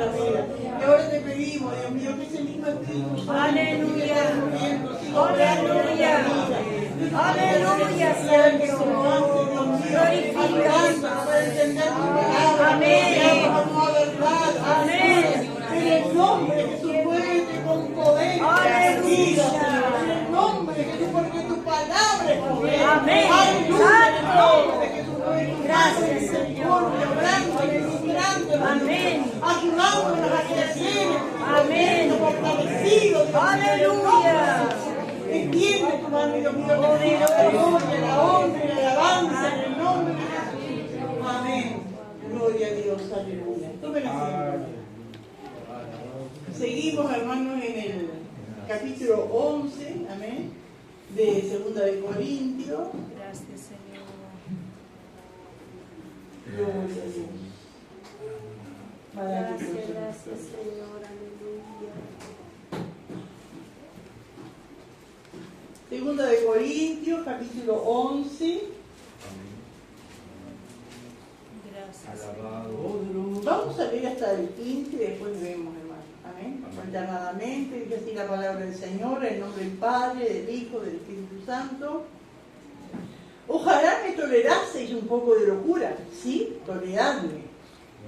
nuestra vida. Y ahora te pedimos, Dios mío, que ese mismo Espíritu Santo Aleluya. Aleluya. Aleluya, Señor. Glorifica. Para entender tu palabra. Amén. Amén. En el nombre de Jesús, muévete con poder. Aleluya. En el nombre de Jesús, porque tu palabra es poder. Amén. Aleluya. En el nombre de Jesús, Gracias, Señor. Obrando, ministrando, Amén. ayudándonos a crecer. Amén. Fortalecidos. Aleluya. Extiende tu mano, Dios mío, la honra y la alabanza en el nombre de Jesús. Amén. Gloria a Dios, aleluya. Tomen asiento. Seguimos, hermanos, en el capítulo 11, amén, de Segunda de Corintios. Gracias, Señor. Gloria a Dios. Maravilloso. Gracias, Señor. Aleluya. Segunda de Corintios, capítulo 11. Gracias. Vamos a leer hasta el 15 y después vemos, hermano. Amén. Alternadamente, dice así la palabra del Señor, en nombre del Padre, del Hijo, del Espíritu Santo. Ojalá me toleraseis un poco de locura. Sí, toleradme.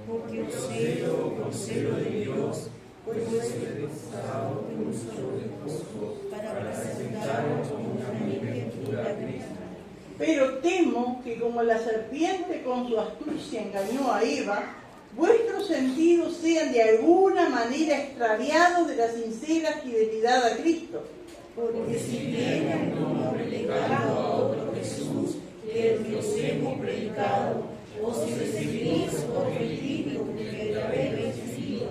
Porque os celo de Dios, pues os he pasado de un solo esposo, para presentaros como una virgen pura a Cristo. Pero temo que como la serpiente con su astucia engañó a Eva, vuestros sentidos sean de alguna manera extraviados de la sincera fidelidad a Cristo. Porque si bien alguno predicando a otro Jesús, que el que os hemos predicado, os recibís por el libro que habéis recibido,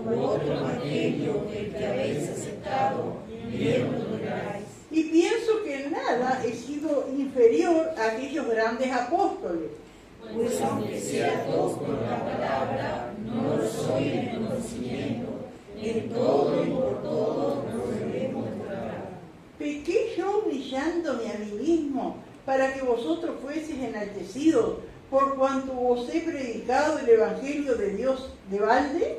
u otro evangelio que el que habéis aceptado, bien lo toleráis. Y pienso que en nada he sido inferior a aquellos grandes apóstoles. Pues aunque sea tosco en la palabra, no lo soy en el conocimiento. En todo y por todo nos debemos tratar. ¿Pequé yo humillándome a mí mismo para que vosotros fueseis enaltecidos por cuanto os he predicado el Evangelio de Dios de balde?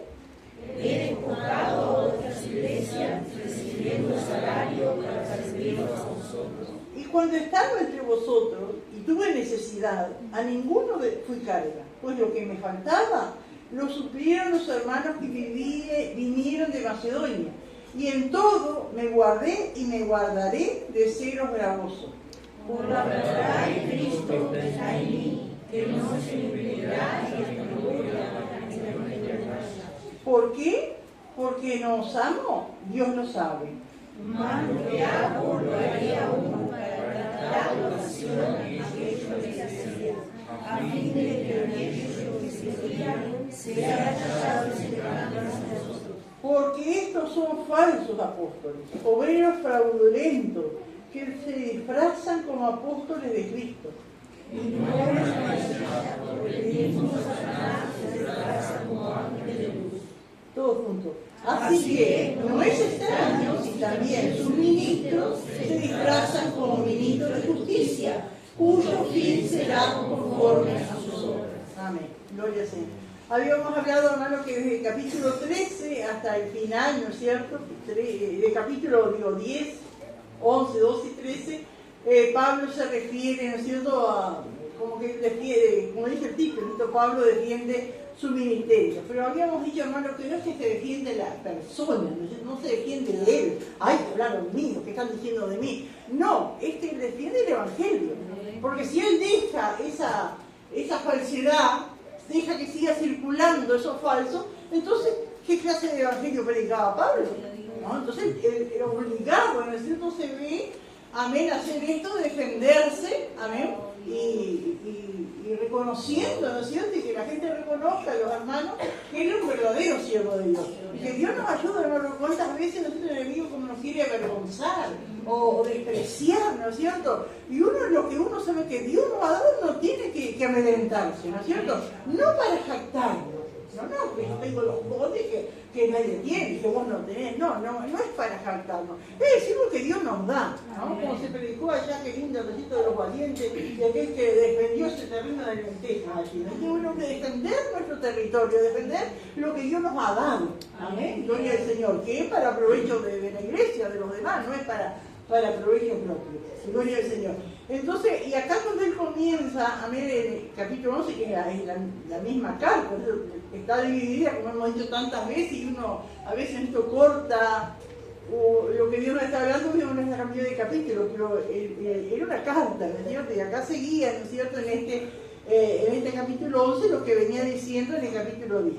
He despojado a otras iglesias, recibiendo salario para serviros a vosotros. Y cuando estaba entre vosotros y tuve necesidad, a ninguno fui carga, pues lo que me faltaba lo suplieron los hermanos que vinieron de Macedonia. Y en todo me guardé y me guardaré de seros gravosos. Por la verdad de Cristo está en mí, que no se impedirá y el orgullo de la ¿Por qué? Porque nos amo, Dios lo sabe. Más lo que hago, lo haré aún para dar oración a aquellos que se hacía, a fin de que aquellos que se hacían sean hallados semejantes a nosotros. Porque estos son falsos apóstoles, obreros fraudulentos, que se disfrazan como apóstoles de Cristo. Y no nos vayamos, porque el mismo Satanás se disfraza como ángel de luz. Todos juntos. Así que no es extraño si también sus ministros se disfrazan como ministros de justicia, cuyo fin será conforme a sus obras. Amén. Gloria al Señor. Habíamos hablado, hermano, que desde el capítulo 13 hasta el final, ¿no es cierto? De capítulo 10, 11, 12 y 13, Pablo se refiere, ¿no es cierto?, a, como que defiende, como dice el título, ¿no? Pablo defiende su ministerio. Pero habíamos dicho, hermano, que no es que se defiende la persona, no se defiende de él. Ay, que hablaron mío, ¿qué están diciendo de mí? No, es que él defiende el Evangelio. Porque si él deja esa falsedad, deja que siga circulando eso falso, entonces, ¿qué clase de Evangelio predicaba Pablo? ¿No? Entonces, el obligado, ¿no es cierto?, se ve, amén, hacer esto, defenderse, amén, y reconociendo, ¿no es cierto?, y que la gente reconozca a los hermanos que él es un verdadero siervo de Dios. Y que Dios nos ayude, hermano, cuántas veces nosotros el enemigo como nos quiere avergonzar o despreciar, ¿no es cierto? Y lo que uno sabe que Dios nos ha dado, no tiene que amedrentarse, ¿no es cierto? No para jactarnos, no, tengo los dones que nadie tiene, que vos no tenés. No es para jactarnos. Es decir lo que Dios nos da, ¿no? Como se predicó allá, que lindo el recito de los valientes, y aquel que defendió ese terreno de lentejas allí. ¿No? Que bueno, que defender nuestro territorio, defender lo que Dios nos ha dado. Amén. Gloria al Señor. Que es para provecho de la iglesia, de los demás, no es para provecho propio. Gloria al Señor. Entonces, y acá cuando él comienza a ver el capítulo 11, que es la misma carta, está dividida, como hemos dicho tantas veces, y uno a veces esto corta o lo que Dios nos está hablando, uno está cambiando de capítulo, pero era una carta, ¿no es cierto? Y acá seguía, ¿no es cierto?, en este capítulo 11 lo que venía diciendo en el capítulo 10.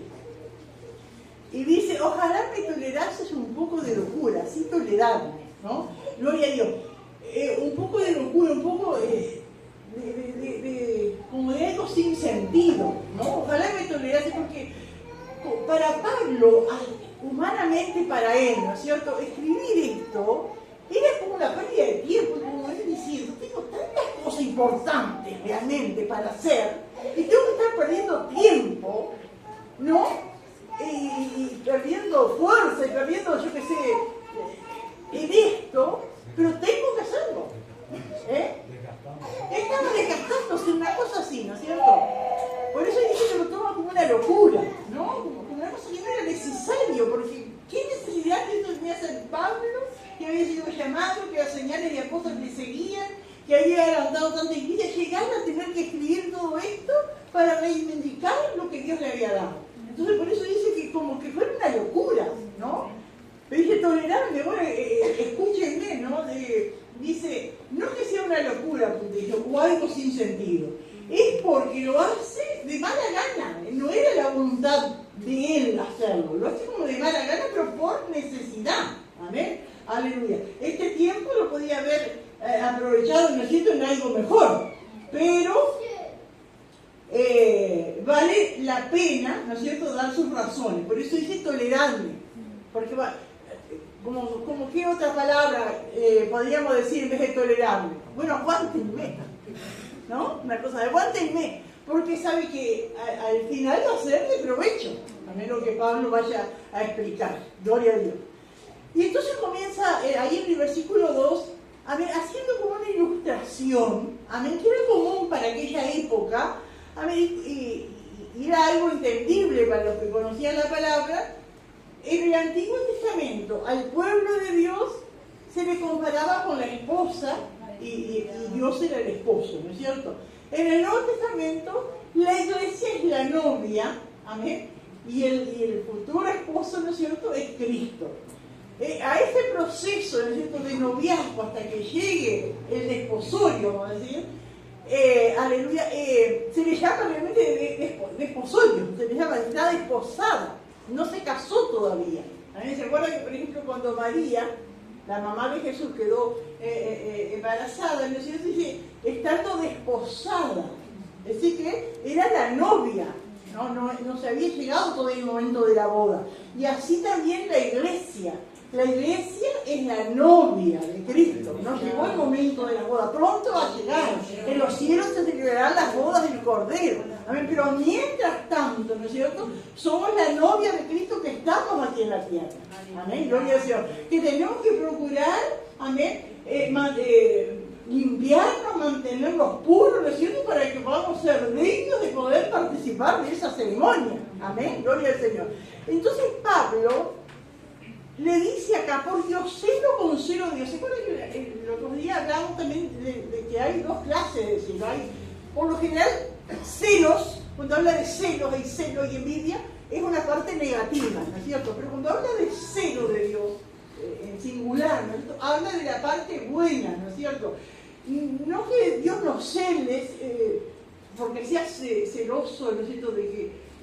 Y dice, ojalá me tolerases un poco de locura, sí tolerarme, ¿no? Gloria a Dios. Un poco de locura, un poco como de algo sin sentido, ¿no? Ojalá me tolerase, porque para Pablo, humanamente para él, ¿no es cierto?, escribir esto era como una pérdida de tiempo, como él diciendo, tengo tantas cosas importantes realmente para hacer, y tengo que estar perdiendo tiempo, ¿no? Y perdiendo fuerza, y perdiendo, yo qué sé, en esto, pero tengo que hacerlo. Estaba desgastándose, una cosa así, ¿no es cierto? Por eso dice que lo toma como una locura, ¿no? Como una cosa que no era necesario, porque ¿qué necesidad de esto tenía ser Pablo, que había sido llamado, que las señales de apóstoles le seguían, que había adelantado tanta iglesia, llegar a tener que escribir todo esto para reivindicar lo que Dios le había dado? Entonces por eso dice que como que fuera una locura, ¿no? Pero dice tolerable, bueno, escúchenme, ¿no? Dice, no es que sea una locura, o algo sin sentido, es porque lo hace de mala gana, no era la voluntad de él hacerlo, lo hace como de mala gana, pero por necesidad, amén, aleluya. Este tiempo lo podía haber aprovechado, ¿no es cierto?, en algo mejor, pero vale la pena, ¿no es cierto?, dar sus razones, por eso dice tolerable, porque como qué otra palabra podríamos decir en vez de tolerable. Bueno, aguántenme, ¿no? Una cosa de aguántenme, porque sabe que al final va a ser de provecho, también lo que Pablo vaya a explicar, gloria a Dios. Y entonces comienza ahí en el versículo 2, a ver, haciendo como una ilustración, amén, que era común para aquella época, amén, y era algo entendible para los que conocían la palabra. En el Antiguo Testamento, al pueblo de Dios se le comparaba con la esposa y Dios era el esposo, ¿no es cierto? En el Nuevo Testamento, la iglesia es la novia, amén, y el futuro esposo, ¿no es cierto?, es Cristo. A ese proceso, ¿no es cierto?, de noviazgo hasta que llegue el desposorio, vamos a decir, aleluya, se le llama realmente desposorio, se le llama, está desposada. No se casó todavía. ¿También se acuerdan que, por ejemplo, cuando María, la mamá de Jesús, quedó embarazada, ¿no es cierto?, dice, estando desposada, es decir, que era la novia, no se había llegado todavía el momento de la boda. Y así también la iglesia es la novia de Cristo, no llegó el momento de la boda, pronto va a llegar, en los cielos se celebrarán las bodas del Cordero, amén, pero mientras tanto, ¿no es cierto?, somos la novia de Cristo que estamos aquí en la tierra, amén, gloria al Señor, que tenemos que procurar, amén, limpiarnos, mantenernos puros, ¿no es cierto?, para que podamos ser dignos de poder participar de esa ceremonia, amén, gloria al Señor. Entonces Pablo le dice acá, porque os celo con celo de Dios. ¿Se acuerdan que el otro día hablamos también de que hay dos clases de celo? Hay, por lo general, celos, cuando habla de celos, hay celo y envidia, es una parte negativa, ¿no es cierto? Pero cuando habla de celo de Dios, en singular, ¿no es cierto?, habla de la parte buena, ¿no es cierto? No que Dios nos cele porque sea celoso, ¿no es cierto?,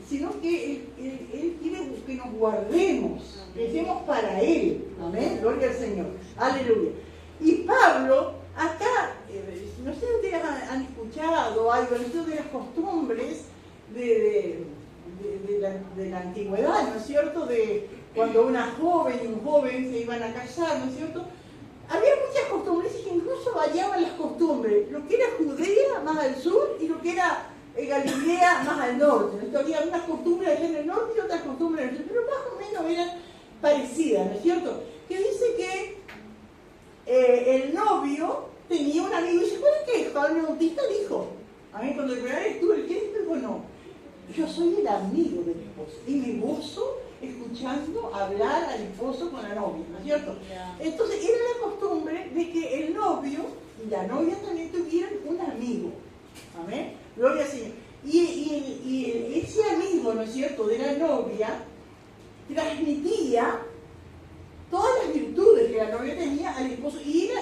sino que Él quiere que nos guardemos, que estemos para Él, amén, gloria al Señor, aleluya. Y Pablo, acá, no sé si ustedes han escuchado algo, de las costumbres de la antigüedad, ¿no es cierto?, de cuando una joven y un joven se iban a casar, ¿no es cierto?, había muchas costumbres que incluso variaban las costumbres, lo que era Judea más al sur y lo que era Galilea más al norte. Entonces había unas costumbres allá en el norte mejor que otras costumbres, pero más o menos eran parecidas, ¿no es cierto? Que dice que el novio tenía un amigo, y se acuerdan que Juan el Bautista dijo, a mí cuando le preguntaron, ¿eres tú el qué? Dijo, no, yo soy el amigo del esposo, y me gozo escuchando hablar al esposo con la novia, ¿no es cierto? Entonces era la costumbre de que el novio y la novia también tuvieran un amigo, amén, gloria al Señor. Y ese amigo, ¿no es cierto?, de la novia, transmitía todas las virtudes que la novia tenía al esposo, y era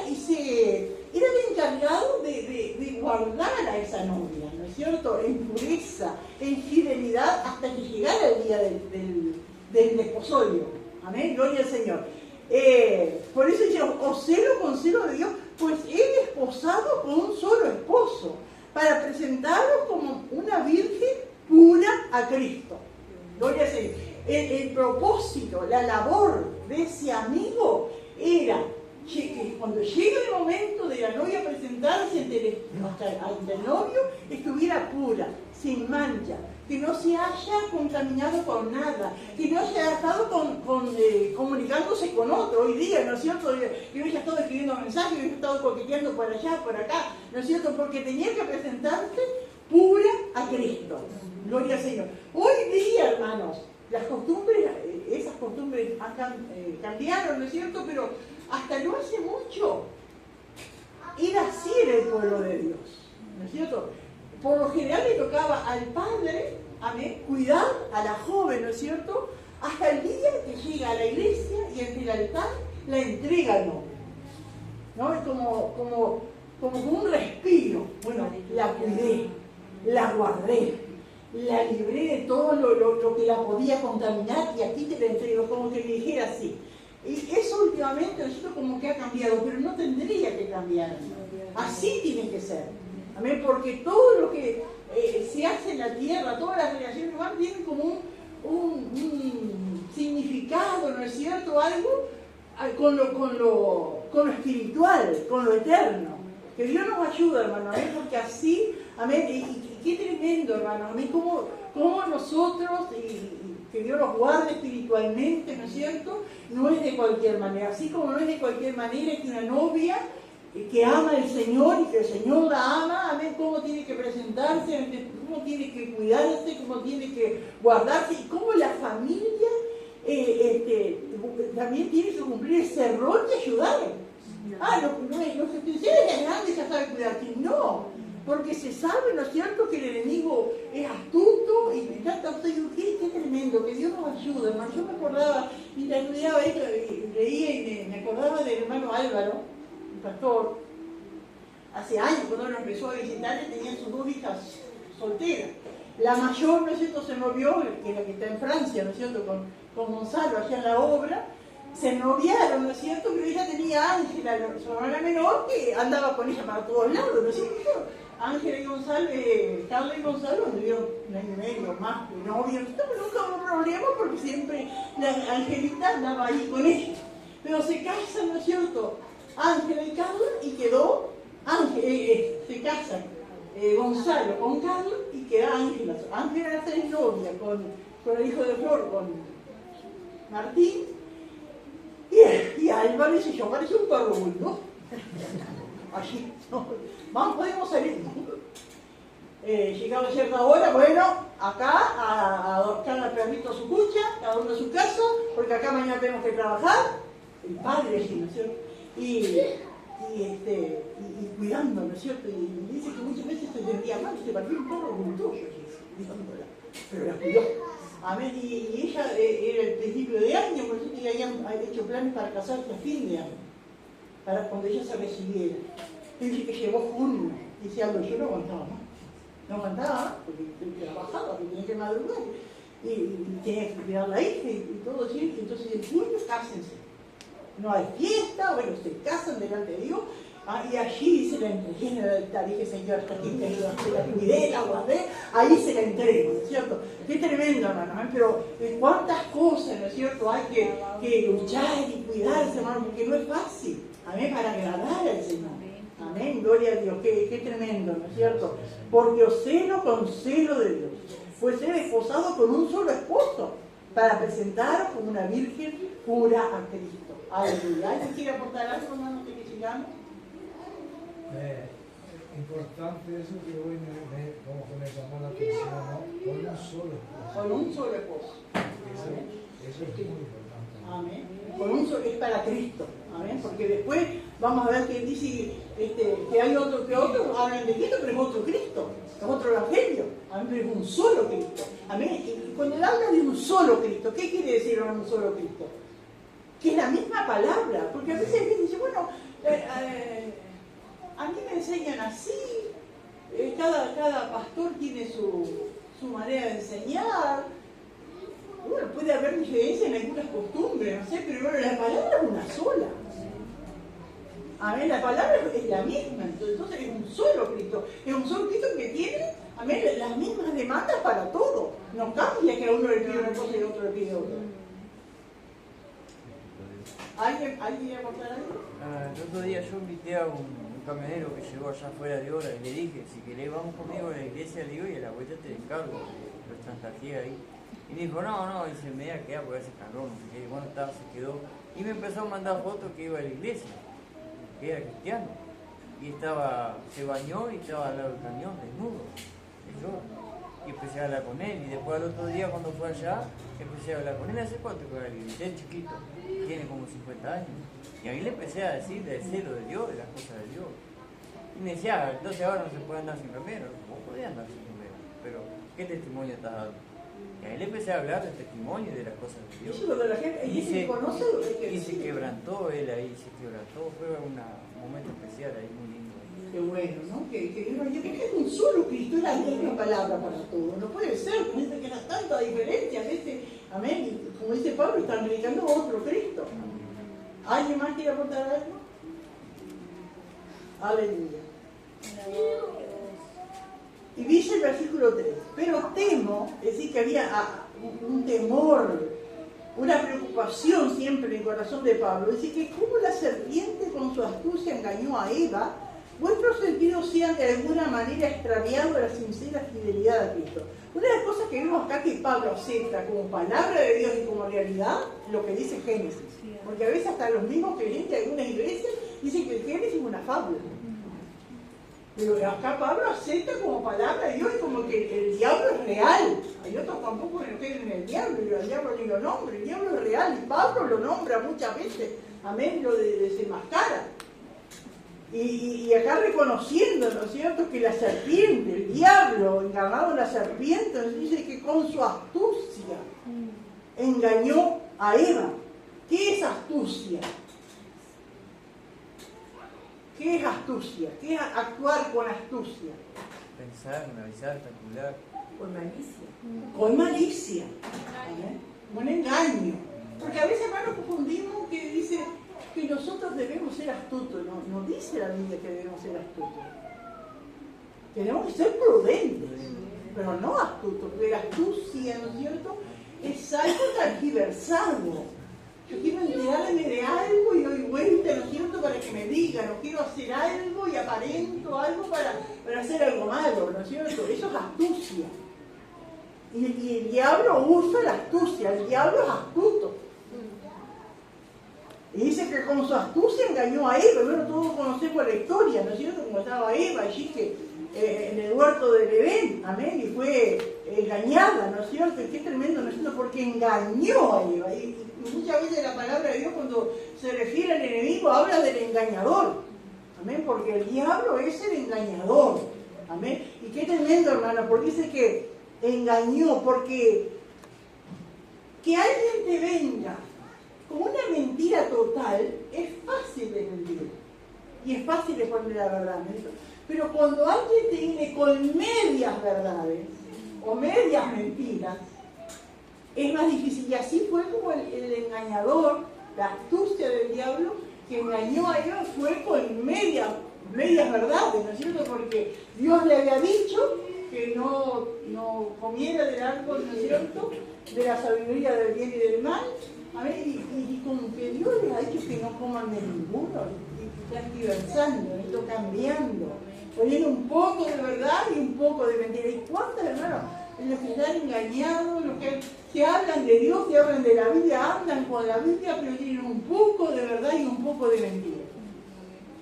el encargado de guardar a esa novia, ¿no es cierto?, en pureza, en fidelidad, hasta que llegara el día del desposorio. Amén, gloria al Señor. Por eso dice, os celo con celo de Dios, pues he desposado con un solo esposo, para presentaros como una virgen pura a Cristo. Gloria al Señor. El propósito, la labor de ese amigo era que cuando llegue el momento de la novia presentarse ante el novio, estuviera pura, sin mancha, que no se haya contaminado con nada, que no se haya estado comunicándose con otro hoy día, ¿no es cierto? Yo ya estaba escribiendo mensajes, yo he estado coqueteando por allá, por acá, ¿no es cierto? Porque tenía que presentarse pura a Cristo. Gloria al Señor. Hoy día, hermanos, las costumbres, esas costumbres cambiaron, ¿no es cierto? Pero hasta no hace mucho era así el pueblo de Dios, ¿no es cierto? Por lo general le tocaba al padre, amén, cuidar a la joven, ¿no es cierto? Hasta el día que llega a la iglesia y ante el altar la entrega al novio, ¿no? Es como un respiro. Bueno, la cuidé, la guardé, la libré de todo lo que la podía contaminar, y aquí te la entrego, como que me dijera así. Y eso últimamente, eso como que ha cambiado, pero no tendría que cambiar. Así tiene que ser. Amén, porque todo lo que se hace en la tierra, todas las relaciones humanas tienen como un significado, ¿no es cierto? Algo con lo espiritual, con lo eterno. Que Dios nos ayuda, hermano, amén, porque así, amén, y qué tremendo, hermano, amén, como nosotros, y que Dios nos guarde espiritualmente, ¿no es cierto? No es de cualquier manera, así como no es de cualquier manera que una novia que ama al Señor y que el Señor la ama, amén, cómo tiene que presentarse, cómo tiene que cuidarse, cómo tiene que guardarse, y cómo la familia también tiene que cumplir ese rol de ayudar. Los esenciales de grandes ya saben cuidarse, no, porque se sabe, ¿no es cierto?, que el enemigo es astuto y trata a usted. Qué tremendo, que Dios nos ayude, hermano. Yo me acordaba, mientras estudiaba esto, leía y me acordaba del hermano Álvaro, un pastor, hace años, cuando nos empezó a visitar, él tenía sus dos hijas solteras. La mayor, ¿no es cierto?, se novió, que es la que está en Francia, ¿no es cierto?, con Gonzalo, allá en la obra. Se noviaron, ¿no es cierto?, pero ella tenía a Ángela, su hermana menor, que andaba con ella para todos lados, ¿no es cierto? Ángela y Gonzalo, Carla y Gonzalo anduvieron un año y medio más de novios, nunca hubo problema porque siempre la Angelita andaba ahí con ella. Pero se casan, ¿no es cierto?, Ángela y Carla, y quedó se casan Gonzalo con Carla y queda Ángela. Ángela era tres novia con el hijo de Flor, con Martín. Y Álvaro dice, yo parece un perro bulldog. Allí, no, vamos, podemos salir. Llegamos a cierta hora, bueno, acá a adoptar al perrito a su cucha, cada uno a su casa, porque acá mañana tenemos que trabajar. El padre allí, ¿no es cierto? Y cuidando, ¿no es cierto? Y dice que muchas veces se sentía mal, se partió un perro bulldog, cuidándola, pero la cuidó. Amén. Y ella era el principio de año, por eso que habían hecho planes para casarse a fin de año, para cuando ella se recibiera. Él dice que llegó junio, dice algo, yo no aguantaba más. No aguantaba, porque trabajaba, porque tenía que madrugar, y tenía que cuidar a la hija y todo así. Entonces en junio, cásense. No hay fiesta, bueno, se casan delante de Dios. Y allí se la entregué en el altar. Dije, Señor, hasta aquí te ayudo, se la cuidé, la guardé, ahí se la entrego, ¿no es cierto? Qué tremendo, hermano, ¿eh? Pero cuántas cosas, ¿no es cierto?, hay que luchar y cuidarse, hermano, porque no es fácil, amén, para agradar al Señor. Amén, gloria a Dios, qué tremendo, ¿no es cierto? Porque os celo con celo de Dios, fue ser desposado con un solo esposo para presentar como una virgen pura a Cristo. Aleluya. ¿Alguien quiere aportar algo, hermano, antes que sigamos? Importante eso que hoy como que me llamó la atención, ¿no? Con un solo esposo. Con un solo esposo. Eso es muy importante. Amén. Con un solo, es para Cristo. Amén. Porque después vamos a ver que dice que hay otro, que otros hablan de Cristo, pero es otro Cristo, es otro evangelio. Amén. Pero es un solo Cristo. Amén. Y cuando él habla de un solo Cristo, ¿qué quiere decir un solo Cristo? Que es la misma palabra. Porque a veces alguien dice, bueno, a mí me enseñan así, cada pastor tiene su manera de enseñar. Bueno, puede haber diferencia en algunas costumbres, no sé, pero bueno, la palabra es una sola. Amén, la palabra es la misma, entonces es un solo Cristo. Es un solo Cristo que tiene, amén, las mismas demandas para todo. No cambia que a uno le pide una cosa y a otro le pide otra. ¿Alguien quiere aportar algo? El otro día yo invité a un camionero que llegó allá fuera de hora y le dije, si querés vamos conmigo a la iglesia, le digo, y a la vuelta te encargo, lo chantajeé ahí. Y me dijo, no, dice, me voy a quedar porque hace calor, no sé qué. Bueno, se quedó. Y me empezó a mandar fotos que iba a la iglesia, que era cristiano. Y se bañó y estaba al lado del cañón, desnudo, de llor. Y empecé a hablar con él. Y después al otro día cuando fue allá, empecé a hablar con él. ¿Hace cuánto que va a la iglesia? Es chiquito, tiene como 50 años. Y ahí le empecé a decir del celo de Dios, de las cosas de Dios. Y me decía, entonces ahora no se puede andar sin remero. Vos podés andar sin remero, pero ¿qué testimonio estás dando? Y ahí le empecé a hablar del testimonio y de las cosas de Dios. Eso cuando la gente conoce, y se quebrantó él ahí, fue un momento especial ahí, muy lindo. Qué bueno, ¿no? Que es un solo Cristo, es la misma palabra para todos. No puede ser, como dice que era tanta diferencia. A veces, amén, y como dice Pablo, están predicando otro Cristo. ¿Alguien más quiere aportar algo? Aleluya. Y dice el versículo 3, pero temo, es decir, que había un temor, una preocupación siempre en el corazón de Pablo. Dice que como la serpiente con su astucia engañó a Eva, vuestros sentidos sean de alguna manera extraviados de la sincera fidelidad a Cristo. Una de las cosas que vemos acá que Pablo acepta como palabra de Dios y como realidad, lo que dice Génesis. Porque a veces hasta los mismos creyentes de algunas iglesias dicen que el Génesis es una fábula. Pero acá Pablo acepta como palabra de Dios y como que el diablo es real. Hay otros tampoco que no creen en el diablo ni lo nombra. El diablo es real y Pablo lo nombra muchas veces. Amén, lo desenmascara. Y acá reconociendo, ¿no es cierto?, que la serpiente, el diablo encarnado en la serpiente, nos dice que con su astucia engañó a Eva. ¿Qué es astucia? ¿Qué es astucia? ¿Qué es actuar con astucia? Pensar, analizar, calcular. Con malicia. Con malicia. ¿Vale? Con engaño. Porque a veces, hermanos, confundimos que dice que nosotros debemos ser astutos. No dice la Biblia que debemos ser astutos. Tenemos que ser prudentes, pero no astutos. Porque la astucia, ¿no es cierto?, es algo tergiversado. Yo quiero enterarme de algo y doy vuelta, ¿no es cierto?, para que me digan, o quiero hacer algo y aparento algo para hacer algo malo, ¿no es cierto? Eso es astucia. Y el diablo usa la astucia, el diablo es astuto. Y dice que con su astucia engañó a Eva. Bueno, todos conocemos la historia, ¿no es cierto?, como estaba Eva allí en el huerto del Edén, amén, y fue engañada, ¿no es cierto? Y qué tremendo, ¿no es cierto?, porque engañó a Eva. Y muchas veces la palabra de Dios, cuando se refiere al enemigo, habla del engañador, amén, porque el diablo es el engañador, amén. Y qué tremendo, hermano, porque dice que engañó, porque que alguien te venga con una mentira total es fácil de mentir y es fácil de poner la verdad, ¿no? Pero cuando alguien te viene con medias verdades o medias mentiras, es más difícil. Y así fue como el engañador, la astucia del diablo, que engañó a Eva, fue con medias verdades, ¿no es cierto? Porque Dios le había dicho que no comiera del árbol, ¿no es cierto?, de la sabiduría del bien y del mal. A ver, y como que Dios les ha dicho que no coman de ninguno, y están diversando, esto cambiando, poniendo un poco de verdad y un poco de mentira. ¿Y cuántas, hermanos? los que están engañados, los que hablan de Dios, que hablan de la Biblia, andan con la Biblia, pero tienen un poco de verdad y un poco de mentira.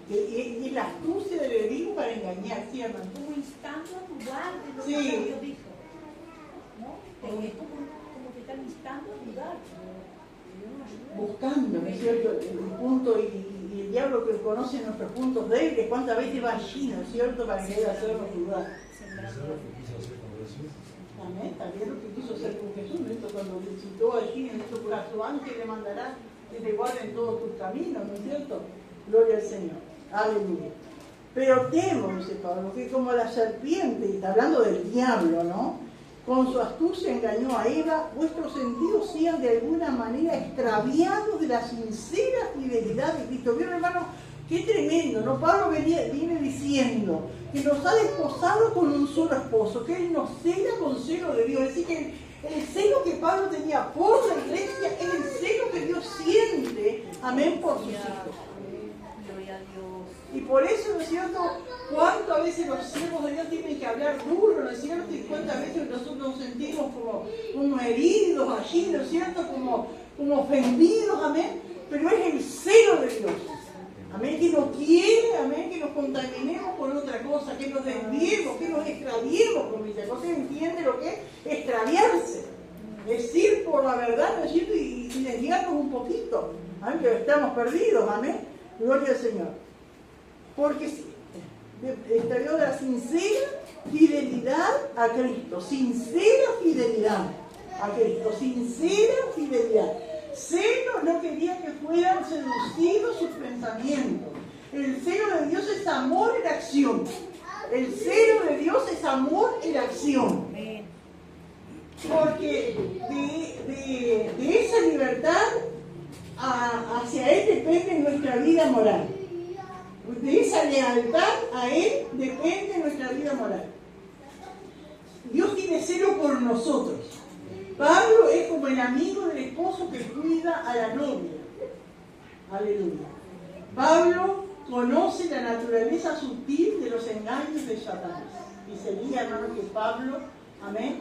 Y es la astucia del enemigo para engañar, ¿sí, hermano? Como instando a dudar de lo Sí. que Dios dijo. ¿No? Es como que están instando a dudar. Buscando, ¿no es cierto?, el punto y el diablo que conoce nuestros puntos débiles, cuántas veces va allí, ¿no es cierto?, para querer hacernos dudar. Eso es lo que quiso hacer con Jesús. Amén, también lo que quiso hacer con Jesús, ¿no? Esto cuando le citó allí en su brazo, ángel le mandará que te guarden todos tus caminos, ¿no es cierto? Gloria al Señor, aleluya. Pero temo, dice Pablo, que como la serpiente, y está hablando del diablo, ¿no?, con su astucia engañó a Eva, vuestros sentidos sean de alguna manera extraviados de la sincera fidelidad de Cristo. ¿Vieron, hermano? Qué tremendo, ¿no? Pablo viene diciendo que nos ha desposado con un solo esposo, que Él nos cela con celo de Dios. Es decir, que el celo que Pablo tenía por la iglesia es el celo que Dios siente, amén, por sus hijos. Gloria a Dios. Y por eso, ¿no es cierto?, cuánto a veces los siervos de Dios tienen que hablar duro, ¿no es cierto?, y cuántas veces nosotros nos sentimos como heridos allí, ¿no es cierto?, como ofendidos, amén, pero es el celo de Dios, amén, que no quiere, amén, que nos contaminemos con otra cosa, que nos desviemos, que nos extraviemos con otra cosa. ¿Entiende lo que es extraviarse? Es ir por la verdad, ¿no es cierto?, y desviarnos un poquito, amén, que estamos perdidos, amén, gloria al Señor. Porque extravió la sincera fidelidad a Cristo, sincera fidelidad a Cristo, sincera fidelidad. Celo no quería que fueran seducidos sus pensamientos. El celo de Dios es amor en acción. El celo de Dios es amor en acción. Porque de esa libertad hacia Él depende nuestra vida moral. De esa lealtad a Él depende nuestra vida moral. Dios tiene celo por nosotros. Pablo es como el amigo del esposo que cuida a la novia. Aleluya. Pablo conoce la naturaleza sutil de los engaños de Satanás. Y sería, hermano, que Pablo, amén,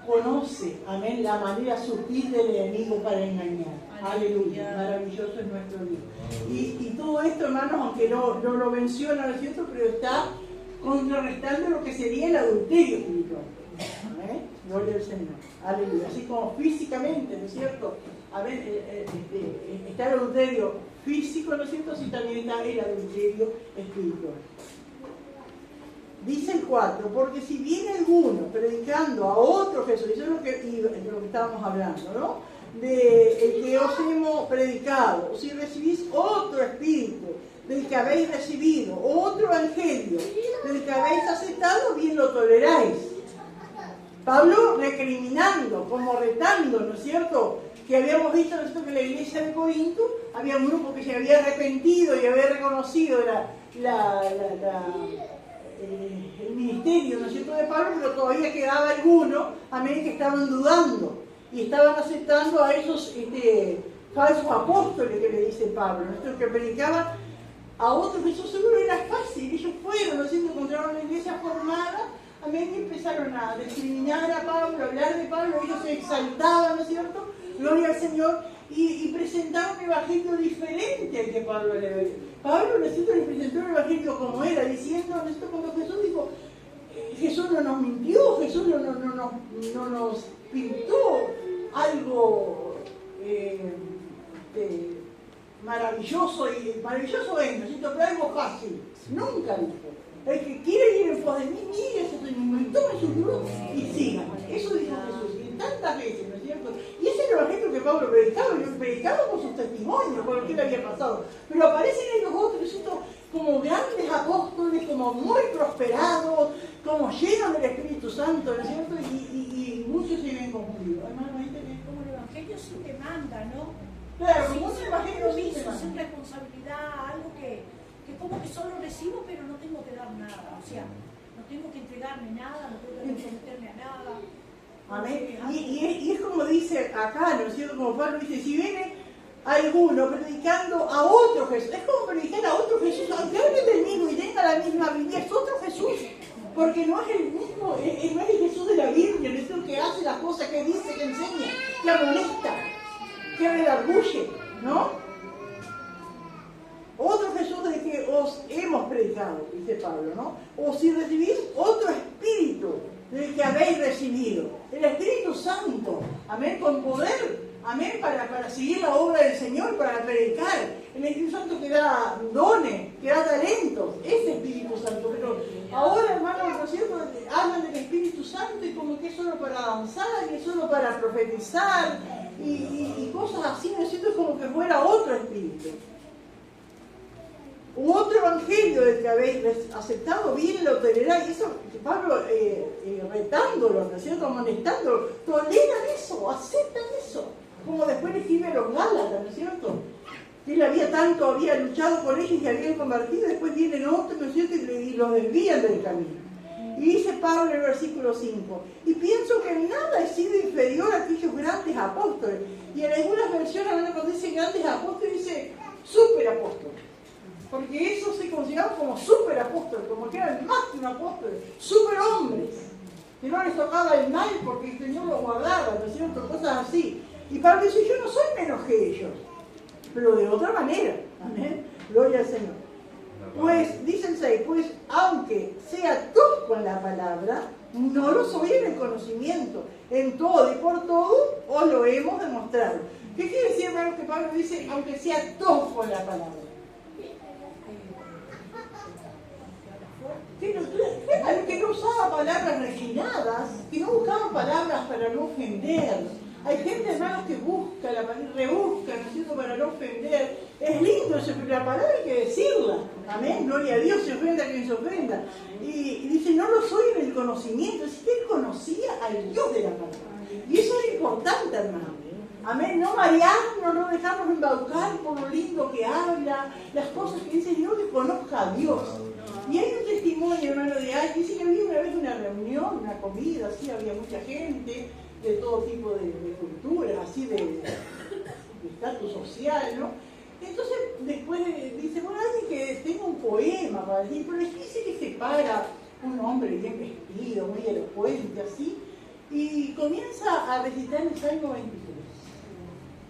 conoce, amén, la manera sutil del enemigo para engañar. Aleluya, maravilloso es nuestro Dios. Y todo esto, hermanos, aunque no lo menciona, ¿no es cierto?, pero está contrarrestando lo que sería el adulterio espiritual. ¿Eh? Gloria al Señor. Aleluya. Así como físicamente, ¿no es cierto? A ver, está el adulterio físico, ¿no es cierto? Así también está el adulterio espiritual. Dice el 4, porque si viene alguno predicando a otro Jesús, eso es lo que estábamos hablando, ¿no?, de el que os hemos predicado, o si recibís otro espíritu del que habéis recibido, otro evangelio del que habéis aceptado, bien lo toleráis. Pablo recriminando, como retando, ¿no es cierto?, que habíamos visto nosotros que en la iglesia de Corinto había un grupo que se había arrepentido y había reconocido el ministerio, ¿no es cierto?, de Pablo, pero todavía quedaba alguno, amén, que estaban dudando y estaban aceptando a esos falsos apóstoles que le dice Pablo, ¿no? Estos que predicaban a otros. Eso seguro era fácil. Ellos fueron, ¿no es cierto?, encontraron una iglesia formada, amén, y empezaron a discriminar a Pablo, a hablar de Pablo. Ellos se exaltaban, ¿no es cierto?, gloria al Señor, y presentaron un evangelio diferente al que Pablo le había. Pablo, ¿no es cierto?, le presentó un evangelio como era, diciendo, ¿no es cierto?, cuando Jesús dijo, Jesús no nos mintió, Jesús no nos pintó algo maravilloso, y maravilloso es, ¿no es cierto?, pero algo fácil. Nunca dijo. El que quiere ir en pos de mí, mire ese mismo y tome su cruz y siga. Eso dijo Jesús, y tantas veces, ¿no es cierto? Y ese es el evangelio que Pablo predicaba con sus testimonios, con lo que le había pasado. Pero aparecen en los otros, ¿no es cierto?, como grandes apóstoles, como muy prosperados, como llenos del Espíritu Santo, ¿no es cierto? Y muchos se ven confundidos. Hermano, ahí tenés Como el evangelio sí te manda, ¿no? Claro, sin como ser un evangelio sí te compromiso, manda. sin responsabilidad, algo que como que solo recibo, pero no tengo que dar nada. O sea, no tengo que entregarme nada, no tengo que someterme a nada. Amén. Y es como dice acá, ¿no es cierto? Como Pablo dice, si viene alguno predicando a otro Jesús, es como predicar a otro Jesús, aunque hable del mismo y tenga la misma Biblia, es otro Jesús. Porque no es el mismo, no es el Jesús de la Biblia, el Jesús que hace las cosas, que dice, que enseña, que amonesta, que redarguye, ¿no? Otro Jesús del que os hemos predicado, dice Pablo, ¿no? O si recibís otro espíritu del que habéis recibido, el Espíritu Santo, amén, con poder, amén, para seguir la obra del Señor, para predicar, el Espíritu Santo que da dones, que da talentos, ese Espíritu Santo. Pero ahora, hermanos, ¿no es cierto?, hablan del Espíritu Santo y como que es solo para danzar, y es solo para profetizar, y cosas así, ¿no es cierto?, es como que fuera otro espíritu. U otro evangelio del que habéis aceptado, bien lo toleráis. Y eso, Pablo retándolo, ¿no es cierto?, amonestándolo, toleran eso, aceptan eso. Como después le escribe a los Gálatas, ¿no es cierto?, que él había luchado con ellos y se habían convertido, después vienen otros, ¿no es cierto?, y los desvían del camino. Y dice Pablo en el versículo 5, y pienso que en nada he sido inferior a aquellos grandes apóstoles. Y en algunas versiones, cuando dice grandes apóstoles, dice superapóstoles. Porque esos se consideraban como superapóstoles, como que eran más que un apóstol, superhombres, que no les tocaba el mal porque el Señor los guardaba, ¿no es cierto?, cosas así. Y Pablo dice, yo no soy menos que ellos, pero de otra manera, amén, gloria al Señor. Pues, dice el 6, pues aunque sea tosco en la palabra, no lo soy en el conocimiento, en todo y por todo os lo hemos demostrado. ¿Qué quiere decir, hermanos, que Pablo dice, aunque sea tosco en la palabra? Que no usaba palabras refinadas, que no buscaba palabras para no ofender. Hay gente, hermanos, que busca, rebusca, ¿no es cierto?, para no ofender. Es lindo eso, pero la palabra hay que decirla. Amén, gloria a Dios, se ofenda a quien se ofenda. Y dice, no lo soy en el conocimiento. Es que él conocía al Dios de la palabra. Y eso es importante, hermano. Amén, no marearnos, no dejarnos embaucar por lo lindo que habla, las cosas que dice Dios, que conozca a Dios. Y hay un testimonio, hermano, de alguien, dice que había una vez una reunión, una comida, así, había mucha gente de todo tipo de culturas, así de estatus social, ¿no? Entonces, después dice, bueno, alguien que tenga un poema para decir, pero dice que se para un hombre bien vestido, muy elocuente, así, y comienza a recitar el Salmo 23.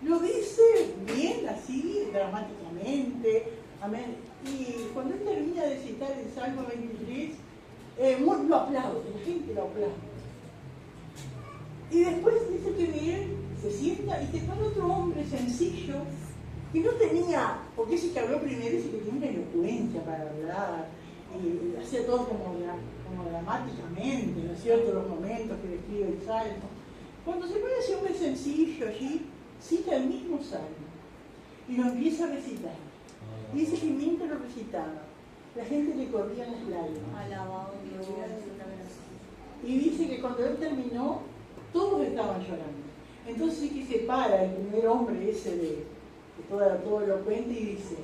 Lo dice bien, así, dramáticamente, amén. Y cuando él termina de citar el Salmo 23, lo aplaude, la gente lo aplaude. Y después dice que de él se sienta y se para otro hombre sencillo, que no tenía, porque ese que habló primero dice que tenía una elocuencia para hablar, y hacía todo como dramáticamente, ¿no es cierto?, los momentos que describe el Salmo. Cuando se pone ese hombre sencillo allí, cita el mismo Salmo y lo empieza a recitar. Y dice que mientras lo recitaba, la gente le corría las lágrimas. Alabado Dios. Y dice que cuando él terminó, todos estaban llorando. Entonces sí que se para el primer hombre ese de todo elocuente y dice,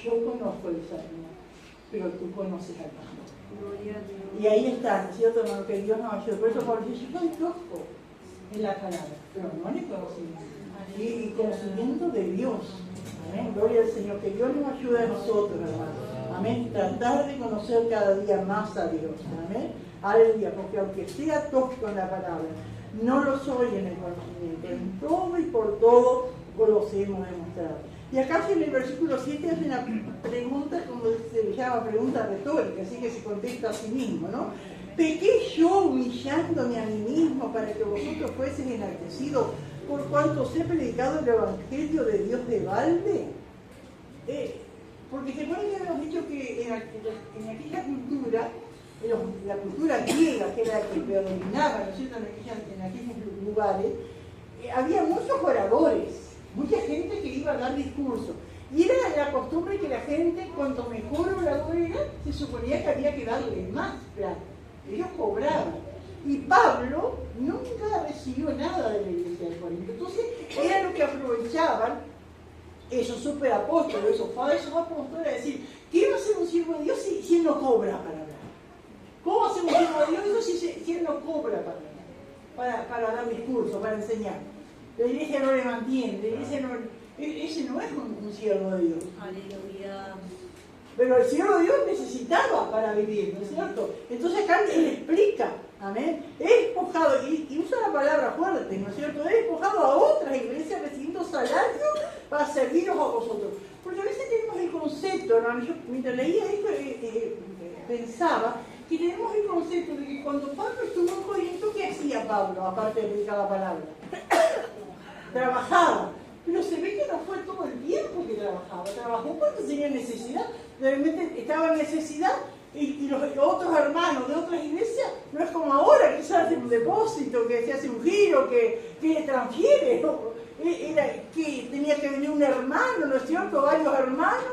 yo conozco el Salmo, pero tú conoces al pastor. Y ahí está, ¿no es cierto, hermano? Que Dios nos ayude. Por eso Pablo dice, yo soy tosco en la palabra, pero no en el conocimiento. Y conocimiento de Dios. Amén, gloria al Señor, que Dios nos ayude a nosotros, hermano. Amén, tratar de conocer cada día más a Dios. Amén, aleluya, porque aunque sea tosco en la palabra, no lo soy en el conocimiento. En todo y por todo los hemos demostrado. Y acá en el versículo 7 hace una pregunta, como se llama pregunta retórica, así que se contesta a sí mismo, ¿no? ¿Pequé yo humillándome a mí mismo para que vosotros fuesen enaltecidos por cuanto os he predicado el Evangelio de Dios de balde? Porque se supone que habíamos dicho que en aquella cultura, la cultura griega, que era la que predominaba, ¿no es cierto?, en aquellos lugares, había muchos oradores, mucha gente que iba a dar discursos. Y era la costumbre que la gente, cuanto mejor orador era, se suponía que había que darle más plata. Ellos cobraban. Y Pablo nunca recibió nada de la iglesia de Corinto. Entonces, era lo que aprovechaban esos superapóstoles, esos falsos apóstoles, a decir, ¿qué va a hacer un siervo de Dios si él no cobra para hablar? ¿Cómo va a hacer un siervo de Dios si él no cobra para hablar? Para dar discurso, para enseñar. La iglesia no le mantiene, la iglesia no, ese no es un siervo de Dios. Aleluya. Pero el siervo de Dios necesitaba para vivir, ¿no es cierto? Entonces acá él explica, amén, he despojado, y usa la palabra fuerte, ¿no es cierto? He despojado a otras iglesias recibiendo salario para serviros a vosotros. Porque a veces tenemos el concepto, hermano, yo mientras leía esto pensaba que tenemos el concepto de que cuando Pablo estuvo en Corinto, ¿qué hacía Pablo, aparte de predicar la palabra? Trabajaba. Pero se ve que no fue todo el tiempo que trabajaba. Trabajó cuando tenía necesidad. Realmente estaba en necesidad y los otros hermanos de otras iglesias, no es como ahora que se hace un depósito, que se hace un giro, que transfiere. Era que tenía que venir un hermano, ¿no es cierto? Varios hermanos,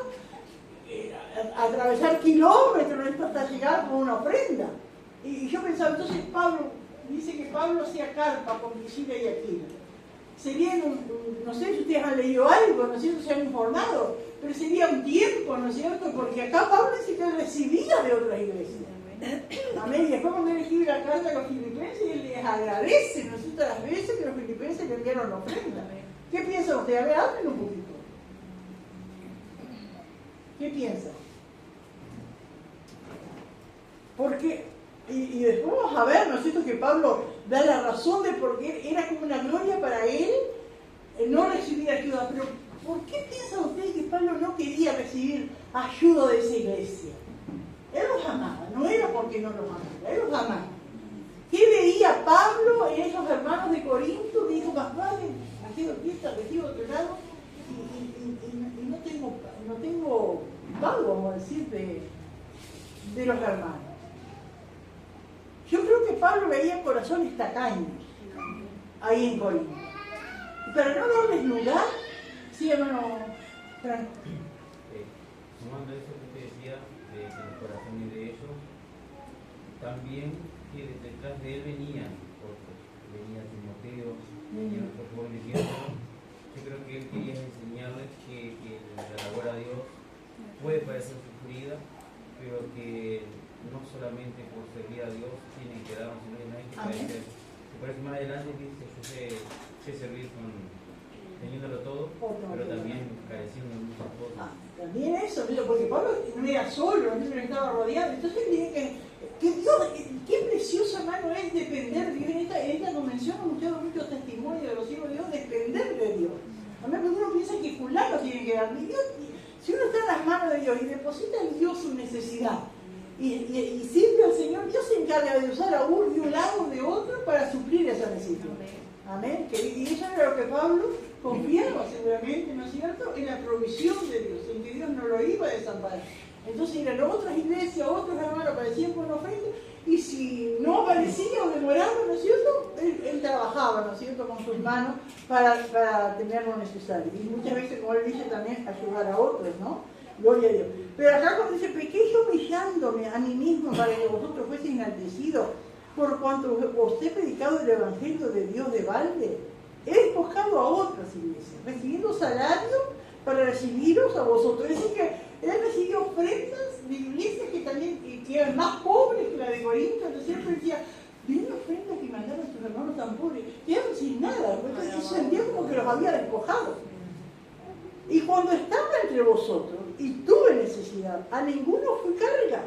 atravesar kilómetros hasta llegar con una ofrenda. Y yo pensaba, entonces Pablo, dice que Pablo hacía carpa con Priscila y Aquila. Sería, no sé si ustedes han leído algo, ¿no es cierto? Se han informado, pero sería un tiempo, ¿no es cierto? Porque acá Pablo dice que recibía de otras iglesias. Amén. Y después cuando él escribe la carta a los filipenses, él les agradece, ¿no es cierto?, las veces que los filipenses le enviaron la ofrenda. ¿Qué piensan ustedes? A ver, hablen un poquito. ¿Qué piensan? Porque, y después vamos a ver, ¿no es cierto?, que Pablo da la razón de por qué era como una gloria para él no recibir ayuda. Pero, ¿por qué piensan ustedes que Pablo no quería recibir ayuda de esa iglesia? Él los amaba, no era porque no los amaba, él los amaba. ¿Qué veía Pablo en esos hermanos de Corinto? Dijo, más vale, recibo fiesta, recibo otro lado, y no tengo pago, vamos a decir, de los hermanos. Yo creo que Pablo veía corazones tacaños ahí en Corinto. Y para no darles lugar, sí, hermano Franco. Sumando eso que usted decía, de los corazones de ellos, también que detrás de él venían otros. Venía Timoteo, venía otros jóvenes cristianos. Yo creo que él quería enseñarles que la labor a Dios puede parecer sufrida, pero que no solamente por servir a Dios tienen que darnos, sino que por eso más adelante dice, yo sé servir teniéndolo todo, pero también careciendo de muchas cosas. También eso, porque Pablo no era solo, no estaba rodeado. Entonces tiene que Dios, qué precioso, hermano, es depender de Dios. En esta convención hemos escuchado muchos testimonios de los hijos de Dios, depender de Dios. A mí uno piensa que fulano tiene que dar. Si uno está en las manos de Dios y deposita en Dios su necesidad, y sirve al Señor, Dios se encarga de usar a uno de un lado o de otro para suplir esa necesidad. Amén. Y eso era lo que Pablo confiaba seguramente, ¿no es cierto?, en la provisión de Dios, en que Dios no lo iba a desamparar. Entonces eran otras iglesias, otros hermanos aparecían con ofrenda, y si no aparecía o demoraba, ¿no es cierto?, él trabajaba, ¿no es cierto?, con sus manos para tener lo necesario. Y muchas veces, como él dice, también ayudar a otros, ¿no? Gloria a Dios. Pero acá cuando dice, pequé yo humillándome a mí mismo para que vosotros fueseis enaltecidos, por cuanto os he predicado el Evangelio de Dios de balde, he despojado a otras iglesias, recibiendo salario para recibiros a vosotros. Es decir, que él recibió ofrendas de iglesias que también que eran más pobres que la de Corinto. Entonces él decía, vi una ofrenda que mandaron sus hermanos tan pobres, quedaron sin nada, porque se sentía como que los había despojado. Y cuando estaba entre vosotros y tuve necesidad, a ninguno fui carga,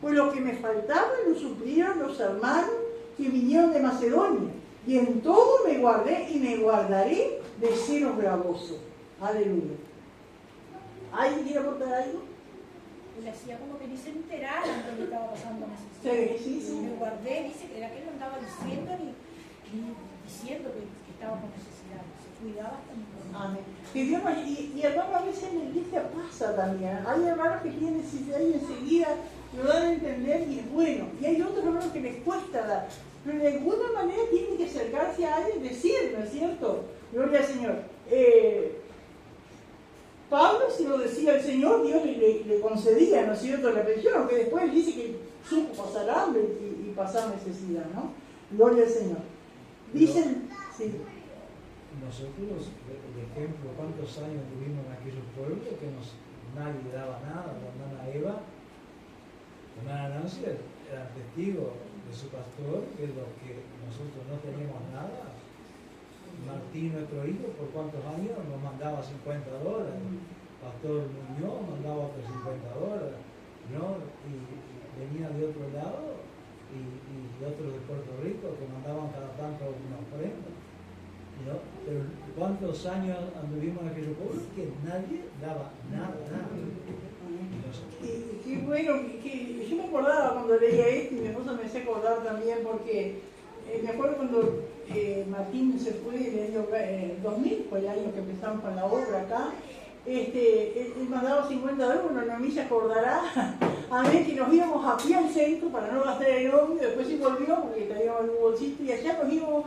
pues lo que me faltaba lo suplieron los hermanos que vinieron de Macedonia. Y en todo me guardé y me guardaré de seros gravosos. Aleluya. ¿Alguien quiere aportar algo? Le hacía como que ni se enteraran de lo que estaba pasando necesidad. Sí. Me guardé, dice que era que él no andaba diciendo ni diciendo que estaba con necesidad. Se cuidaba hasta mi Amén. Que Dios y hermanos, a veces en la iglesia pasa también. Hay hermanos que tienen necesidad y enseguida lo dan a entender y es bueno. Y hay otros hermanos que les cuesta dar. Pero de alguna manera tienen que acercarse a alguien y decir, ¿no es cierto? Gloria al Señor. Pablo, si lo decía el Señor, Dios le concedía, ¿no es cierto?, la petición, aunque después dice que supo pasar hambre y pasar necesidad, ¿no? Gloria al Señor. Dicen, sí. Nosotros, por ejemplo, ¿cuántos años tuvimos en aquellos pueblos que nadie daba nada? La hermana Eva, la hermana Nancy eran testigos de su pastor, que es lo que nosotros no teníamos nada. Martín, nuestro hijo, por cuántos años nos mandaba $50. Pastor Muñoz mandaba otros $50, ¿no? Y venía de otro lado y otros de Puerto Rico que mandaban cada tanto una ofrenda, ¿no? Pero ¿cuántos años anduvimos en aquello pueblo que nadie daba nada? Y qué bueno, que yo me acordaba cuando leía esto y mi esposa me hacía acordar también porque me acuerdo cuando Martín se fue en el año 2000, fue el año que empezamos con la obra acá. Él mandaba $50, a mí se acordará, a mí que nos íbamos a pie al centro para no gastar el ómnibus, después sí volvió porque traíamos el bolsito y allá nos íbamos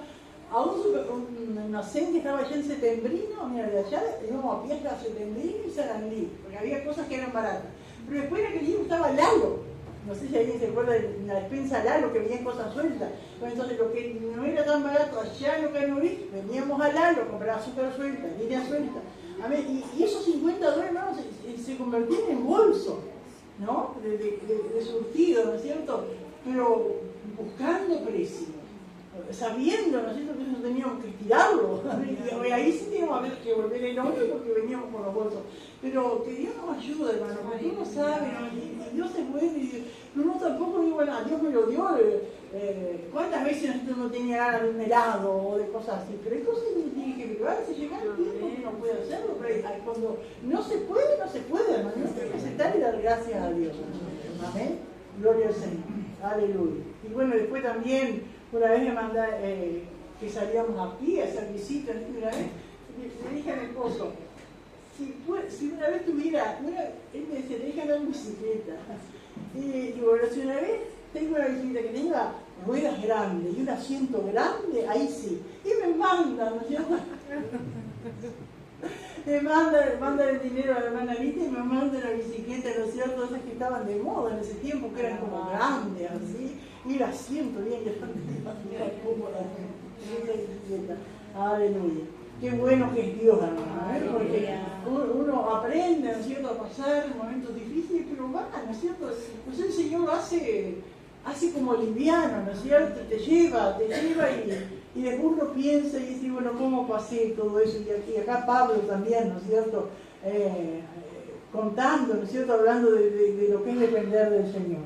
a un almacén que estaba allá en Setembrino, mira, de allá íbamos a pie hasta Setembrino y Sarandí, porque había cosas que eran baratas. Pero después en aquel libro estaba Lalo, no sé si alguien se acuerda de la despensa Lalo, que venían cosas sueltas. Bueno, entonces lo que no era tan barato allá en Ocanoví, veníamos a Lalo, compraba azúcar suelta, línea suelta. A ver, y esos $50 hermanos se convertían en bolso, ¿no? De surtido, ¿no es cierto? Pero buscando precios, sabiendo, ¿no es cierto?, que eso teníamos que tirarlo. Y ahí sí teníamos que volver el hombre porque veníamos con los bolsos. Pero que Dios nos ayude, hermano, porque uno sabe, ¿no? Y Dios es bueno, y uno tampoco digo, bueno, Dios me lo dio. ¿Cuántas veces uno no tenía ganas de un helado o de cosas así? Pero hay cosas que uno tiene que prepararse, llegar el tiempo que no puede hacerlo, pero cuando no se puede, hermano, uno tiene que aceptar y dar gracias a Dios. Amén. Gloria al Señor. Aleluya. Y bueno, después también, una vez me manda que salíamos a pie a hacer visitas, una vez le dije a mi esposo, si una vez tuviera, él me decía, deja andar en bicicleta. Y digo, pero si una vez tengo una bicicleta que tenga ruedas grandes y un asiento grande, ahí sí. Y me manda, ¿no es cierto? Me manda el dinero a la hermana Anita y me manda la bicicleta, ¿no es cierto? Esas que estaban de moda en ese tiempo, que eran como grandes, así. Y el asiento bien grande, era cómoda esa bicicleta. Aleluya. Qué bueno que es Dios, hermano, porque uno aprende, ¿no es cierto?, a pasar momentos difíciles, pero va, ¿no es cierto? Pues el Señor lo hace como liviano, ¿no es cierto? Te lleva y después uno piensa y dice, bueno, ¿cómo pasé todo eso? Y acá Pablo también, ¿no es cierto?, contando, ¿no es cierto?, hablando de lo que es depender del Señor.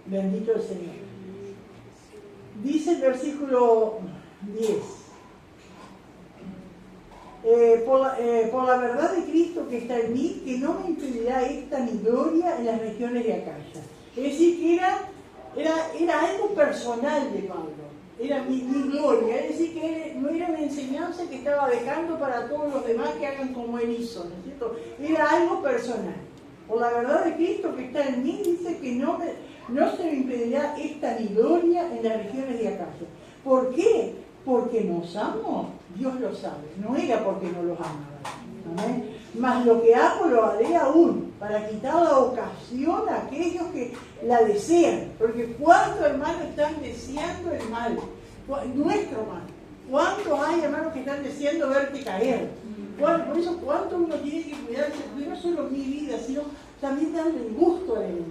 Bendito el Señor. Dice el versículo 10. Por la verdad de Cristo que está en mí, que no me impedirá esta mi gloria en las regiones de Acaya. Es decir, que era algo personal de Pablo, era mi gloria, es decir, que no era una enseñanza que estaba dejando para todos los demás que hagan como él hizo, ¿no es cierto? Era algo personal. Por la verdad de Cristo que está en mí, dice que no se me impedirá esta mi gloria en las regiones de Acaya. ¿Por qué? Porque nos amo, Dios lo sabe, no era porque no los amaba. ¿Amén? Mas lo que hago lo haré aún, para quitar la ocasión a aquellos que la desean. Porque ¿cuántos hermanos están deseando el mal? Nuestro mal. ¿Cuántos hay hermanos que están deseando verte caer? Por eso, ¿cuánto uno tiene que cuidarse? Porque no solo mi vida, sino también darle el gusto al enemigo.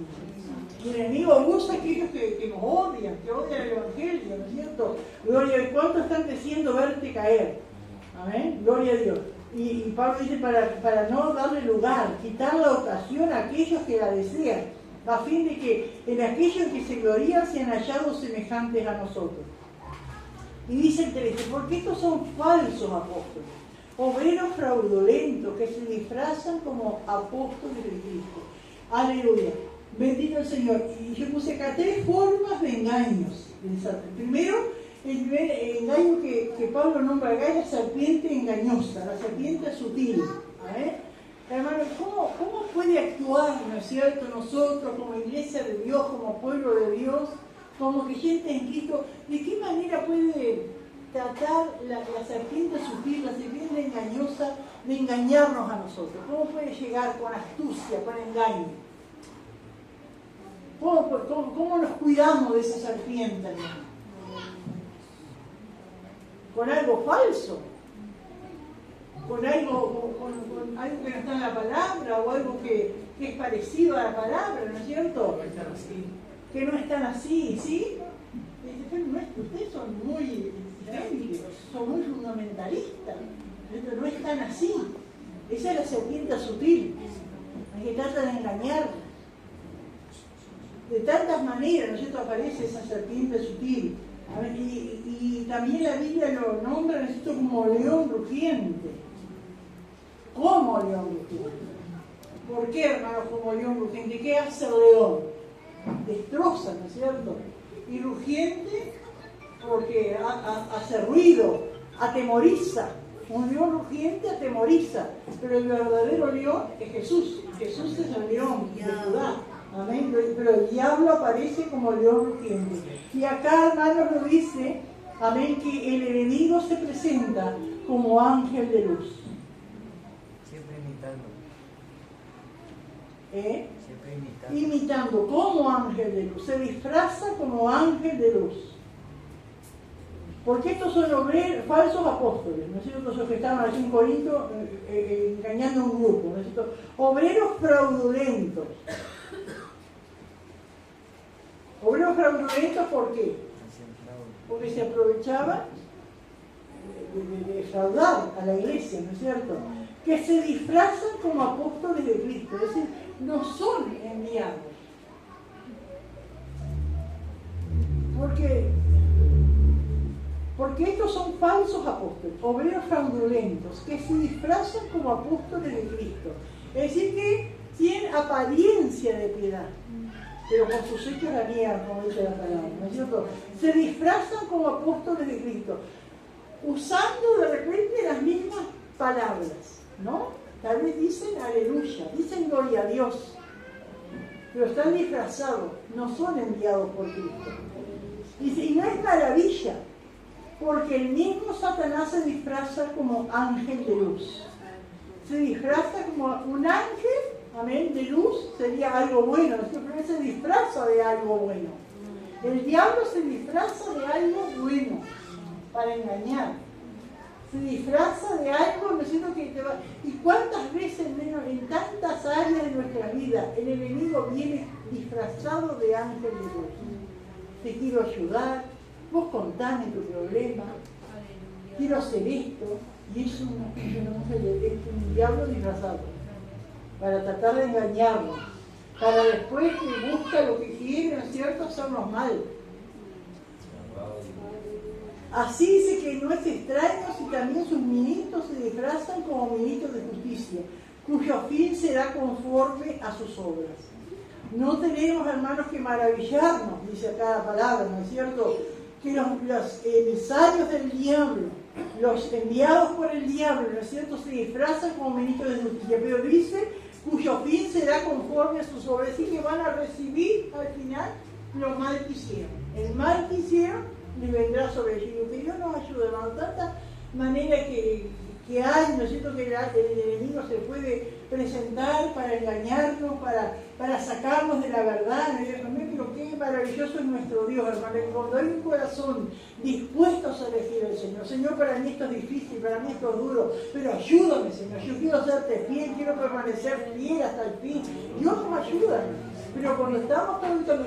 Y el enemigo usa a aquellos que nos odian, que odian el Evangelio, ¿no es cierto? Gloria a Dios. ¿Cuántos están deseando verte caer? Amén. Gloria a Dios. Y Pablo dice para no darle lugar, quitar la ocasión a aquellos que la desean, a fin de que en aquellos que se glorían sean hallados semejantes a nosotros. Y dice el 13, porque estos son falsos apóstoles, obreros fraudulentos que se disfrazan como apóstoles de Cristo. Aleluya. Bendito el Señor. Y yo puse acá 3 formas de engaños. Primero, el primer engaño que Pablo nombra acá es la serpiente engañosa, la serpiente sutil. Hermano, ¿cómo puede actuar, ¿no es cierto?, nosotros como iglesia de Dios, como pueblo de Dios, como creyentes en Cristo, de qué manera puede tratar la serpiente sutil, la serpiente engañosa, de engañarnos a nosotros? ¿Cómo puede llegar con astucia, con engaño? ¿Cómo nos cuidamos de esa serpiente, hermano? Con algo falso, con algo que no está en la palabra, o algo que es parecido a la palabra, ¿no es cierto? Que no están así, ¿sí? Ustedes son muy débiles, son muy fundamentalistas, no están así. Esa es la serpiente sutil, la que trata de engañar. De tantas maneras, ¿no es cierto?, aparece esa serpiente sutil. A ver, y también la Biblia lo nombra, ¿no es cierto?, como león rugiente. ¿Cómo león rugiente? ¿Por qué, hermanos, como león rugiente? ¿Qué hace el león? Destroza, ¿no es cierto? Y rugiente porque hace ruido, atemoriza. Un león rugiente atemoriza, pero el verdadero león es Jesús. Jesús es el león de Judá. Amén. Pero el diablo aparece como león rugiente. Y acá, hermanos, lo dice, amén, que el enemigo se presenta como ángel de luz. Siempre imitando. Siempre imitando como ángel de luz. Se disfraza como ángel de luz. Porque estos son falsos apóstoles, ¿no es cierto? Los que estaban allí en Corinto engañando a un grupo, ¿no es cierto? Obreros fraudulentos. Obreros fraudulentos, ¿por qué? Porque se aprovechaban de defraudar a la iglesia, ¿no es cierto? Que se disfrazan como apóstoles de Cristo, es decir, no son enviados. Porque estos son falsos apóstoles, obreros fraudulentos, que se disfrazan como apóstoles de Cristo. Es decir, que tienen apariencia de piedad, pero con sus hechos la niegan, como dice la palabra, ¿no es cierto? Se disfrazan como apóstoles de Cristo, usando de repente las mismas palabras, ¿no? Tal vez dicen aleluya, dicen gloria a Dios, pero están disfrazados, no son enviados por Cristo. Y no es maravilla, porque el mismo Satanás se disfraza como ángel de luz. Se disfraza como un ángel, amén, de luz, sería algo bueno, pero él se disfraza de algo bueno. El diablo se disfraza de algo bueno para engañar. Se disfraza de algo, ¿no es cierto?, que te va... ¿Y cuántas veces, en tantas áreas de nuestra vida, el enemigo viene disfrazado de ángel de luz? Te quiero ayudar, vos contame tu problema, quiero hacer esto, y es un diablo disfrazado, para tratar de engañarnos, para después que busca lo que quiere, ¿no es cierto?, hacernos mal. Así dice que no es extraño si también sus ministros se disfrazan como ministros de justicia, cuyo fin será conforme a sus obras. No tenemos, hermanos, que maravillarnos, dice acá la palabra, ¿no es cierto?, que los emisarios del diablo, los enviados por el diablo, ¿no es cierto?, se disfrazan como ministros de justicia, pero dice, cuyo fin será conforme a sus obras, así que van a recibir al final lo mal que hicieron. El mal que hicieron les vendrá sobre ellos. Que Dios nos ayude, hermano. Tanta manera que hay, ¿no es cierto?, que el enemigo se puede presentar para engañarnos, para sacarnos de la verdad, ¿no es cierto? Pero qué maravilloso es nuestro Dios, hermano, que cuando hay un corazón dispuesto a elegir al Señor. Señor, para mí esto es difícil, para mí esto es duro, pero ayúdame, Señor. Yo quiero serte fiel, quiero permanecer fiel hasta el fin. Dios nos ayuda, pero cuando estamos dando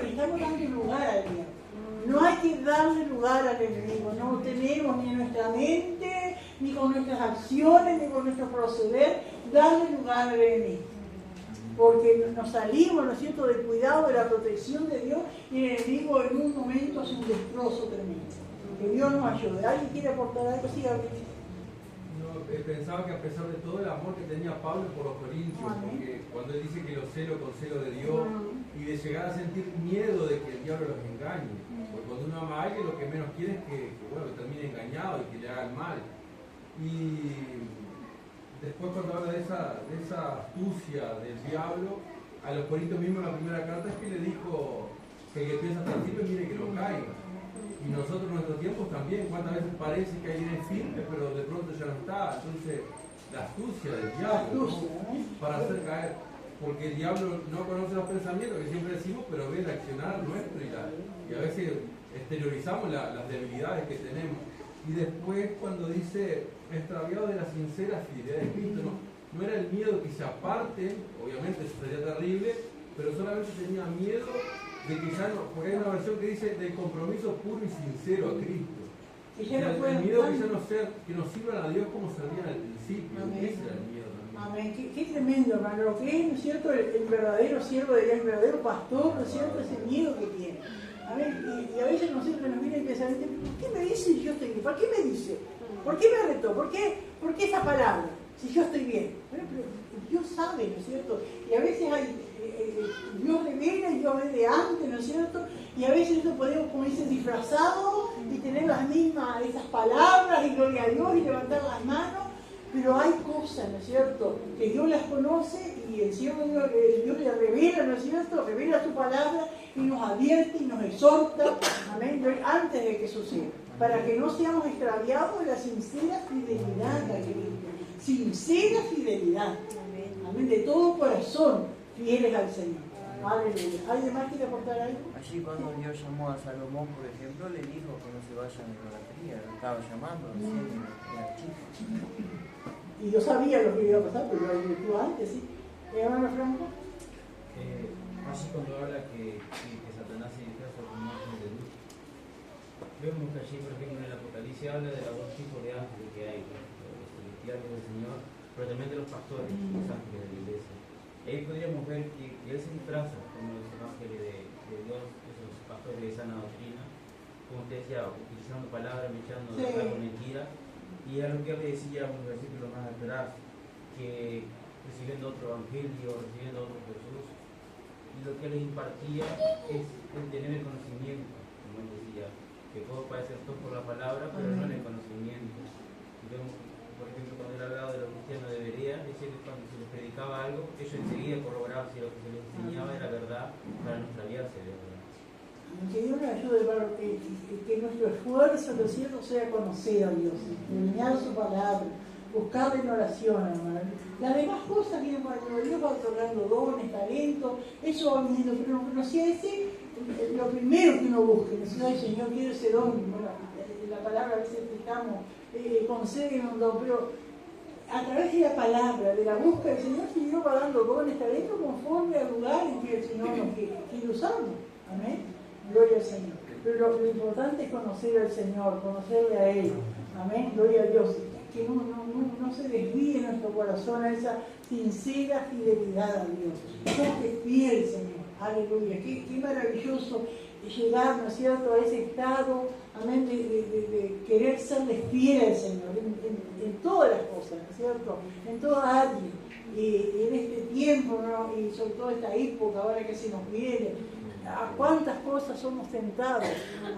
lugar al diablo. No hay que darle lugar al enemigo, no tenemos ni en nuestra mente, ni con nuestras acciones, ni con nuestro proceder, darle lugar al enemigo. Porque nos salimos, ¿no es cierto?, del cuidado, de la protección de Dios, y el enemigo en un momento hace un destrozo tremendo. Que Dios nos ayude. ¿Alguien quiere aportar algo? Sí, pensaba que a pesar de todo el amor que tenía Pablo por los corintios, porque cuando él dice que los celo con celo de Dios, y de llegar a sentir miedo de que el diablo los engañe, porque cuando uno ama a alguien lo que menos quiere es que termine engañado y que le hagan mal. Y después cuando habla de esa astucia del diablo, a los corintios mismos en la primera carta es que le dijo que el que piensa hasta el principio mire que no caiga. Y nosotros en nuestros tiempos también, cuántas veces parece que alguien es firme, pero de pronto ya no está. Entonces, la astucia del diablo, ¿no?, para hacer caer. Porque el diablo no conoce los pensamientos, que siempre decimos, pero ve el accionar nuestro y a veces exteriorizamos las debilidades que tenemos. Y después, cuando dice, extraviado de la sincera fidelidad de Cristo, no era el miedo que se aparten, obviamente eso sería terrible, pero solamente tenía miedo de que ya no, porque hay una versión que dice del compromiso puro y sincero a Cristo. Que ya no El puedan miedo tanto. que nos sirvan a Dios como servían al principio. Amén. Ese era el miedo también. Amén. Qué tremendo, hermano. Lo que es, ¿no es cierto? El verdadero siervo de Dios, el verdadero pastor, ¿no es cierto? Ese miedo que tiene. Amén. Y a veces nosotros nos viene el pensamiento, ¿por qué me dice si yo estoy bien? ¿Por qué me dice? ¿Por qué me retó? ¿Por qué esa palabra? Si yo estoy bien. Bueno, pero Dios sabe, ¿no es cierto? Y a veces Dios revela y Dios ve de antes, ¿no es cierto? Y a veces nosotros podemos, como dicen, disfrazado y tener las mismas, esas palabras y gloria a Dios y levantar las manos, pero hay cosas, ¿no es cierto?, que Dios las conoce y el Señor Dios le revela, ¿no es cierto?, revela su palabra y nos advierte y nos exhorta, amén, antes de que suceda, para que no seamos extraviados de la sincera fidelidad a Cristo. Sincera fidelidad, amén, de todo corazón, fieles al Señor. Aleluya. ¿Alguien más quiere aportar algo? Allí cuando Dios llamó a Salomón, por ejemplo, le dijo que no se vayan de idolatría, lo estaba llamando, era chico. Y yo sabía lo que iba a pasar, pero lo advirtió antes, ¿sí? Hermano Franco. Así cuando habla que Satanás se disfraza como imagen de luz. Vemos que allí, por ejemplo, en el Apocalipsis habla de los dos tipos de ángeles que hay, los celestiales del Señor, pero también de los pastores, los ángeles de la iglesia. Ahí podríamos ver que él se disfraza como los ángeles de Dios, esos pastores de sana doctrina, como usted decía, utilizando palabras, echando con mentira, y a lo que él le decía unos versículos más atrás, que recibiendo otro evangelio, recibiendo otro Jesús, y lo que él les impartía es el tener el conocimiento, como él decía, que todo parece todo por la palabra, pero no en el conocimiento. Y vemos, por ejemplo, cuando él hablaba de los cristianos de Berea, decía que cuando se les predicaba algo, ellos enseguida corroboraban si lo que se les enseñaba era verdad para no extraviarse de verdad. Que Dios nos ayude, hermano, que nuestro esfuerzo, lo cierto, sea conocer a Dios, terminar su palabra, buscarle en oración, hermano. Las demás cosas vienen cuando Dios va otorgando dones, talentos, eso va viniendo, pero no sea ese lo primero que uno busque. No sé, Señor, quiero ese don. Bueno, la palabra a veces explicamos, conceden un don, pero a través de la palabra, de la búsqueda del Señor, si Dios va dando dones, talentos conforme al lugar en que el Señor nos quiere usarnos. Amén. Gloria al Señor. Pero lo importante es conocer al Señor, conocerle a Él. Amén. Gloria a Dios. Que no se desvíe nuestro corazón a esa sincera fidelidad a Dios. Porque fiel, Señor. Aleluya. Qué maravilloso llegar, ¿no es cierto?, a ese estado, amén, de querer serle fiel al Señor en todas las cosas, ¿no es cierto?, en toda área. Y en este tiempo, ¿no?, y sobre todo esta época ahora que se nos viene, a cuántas cosas somos tentados,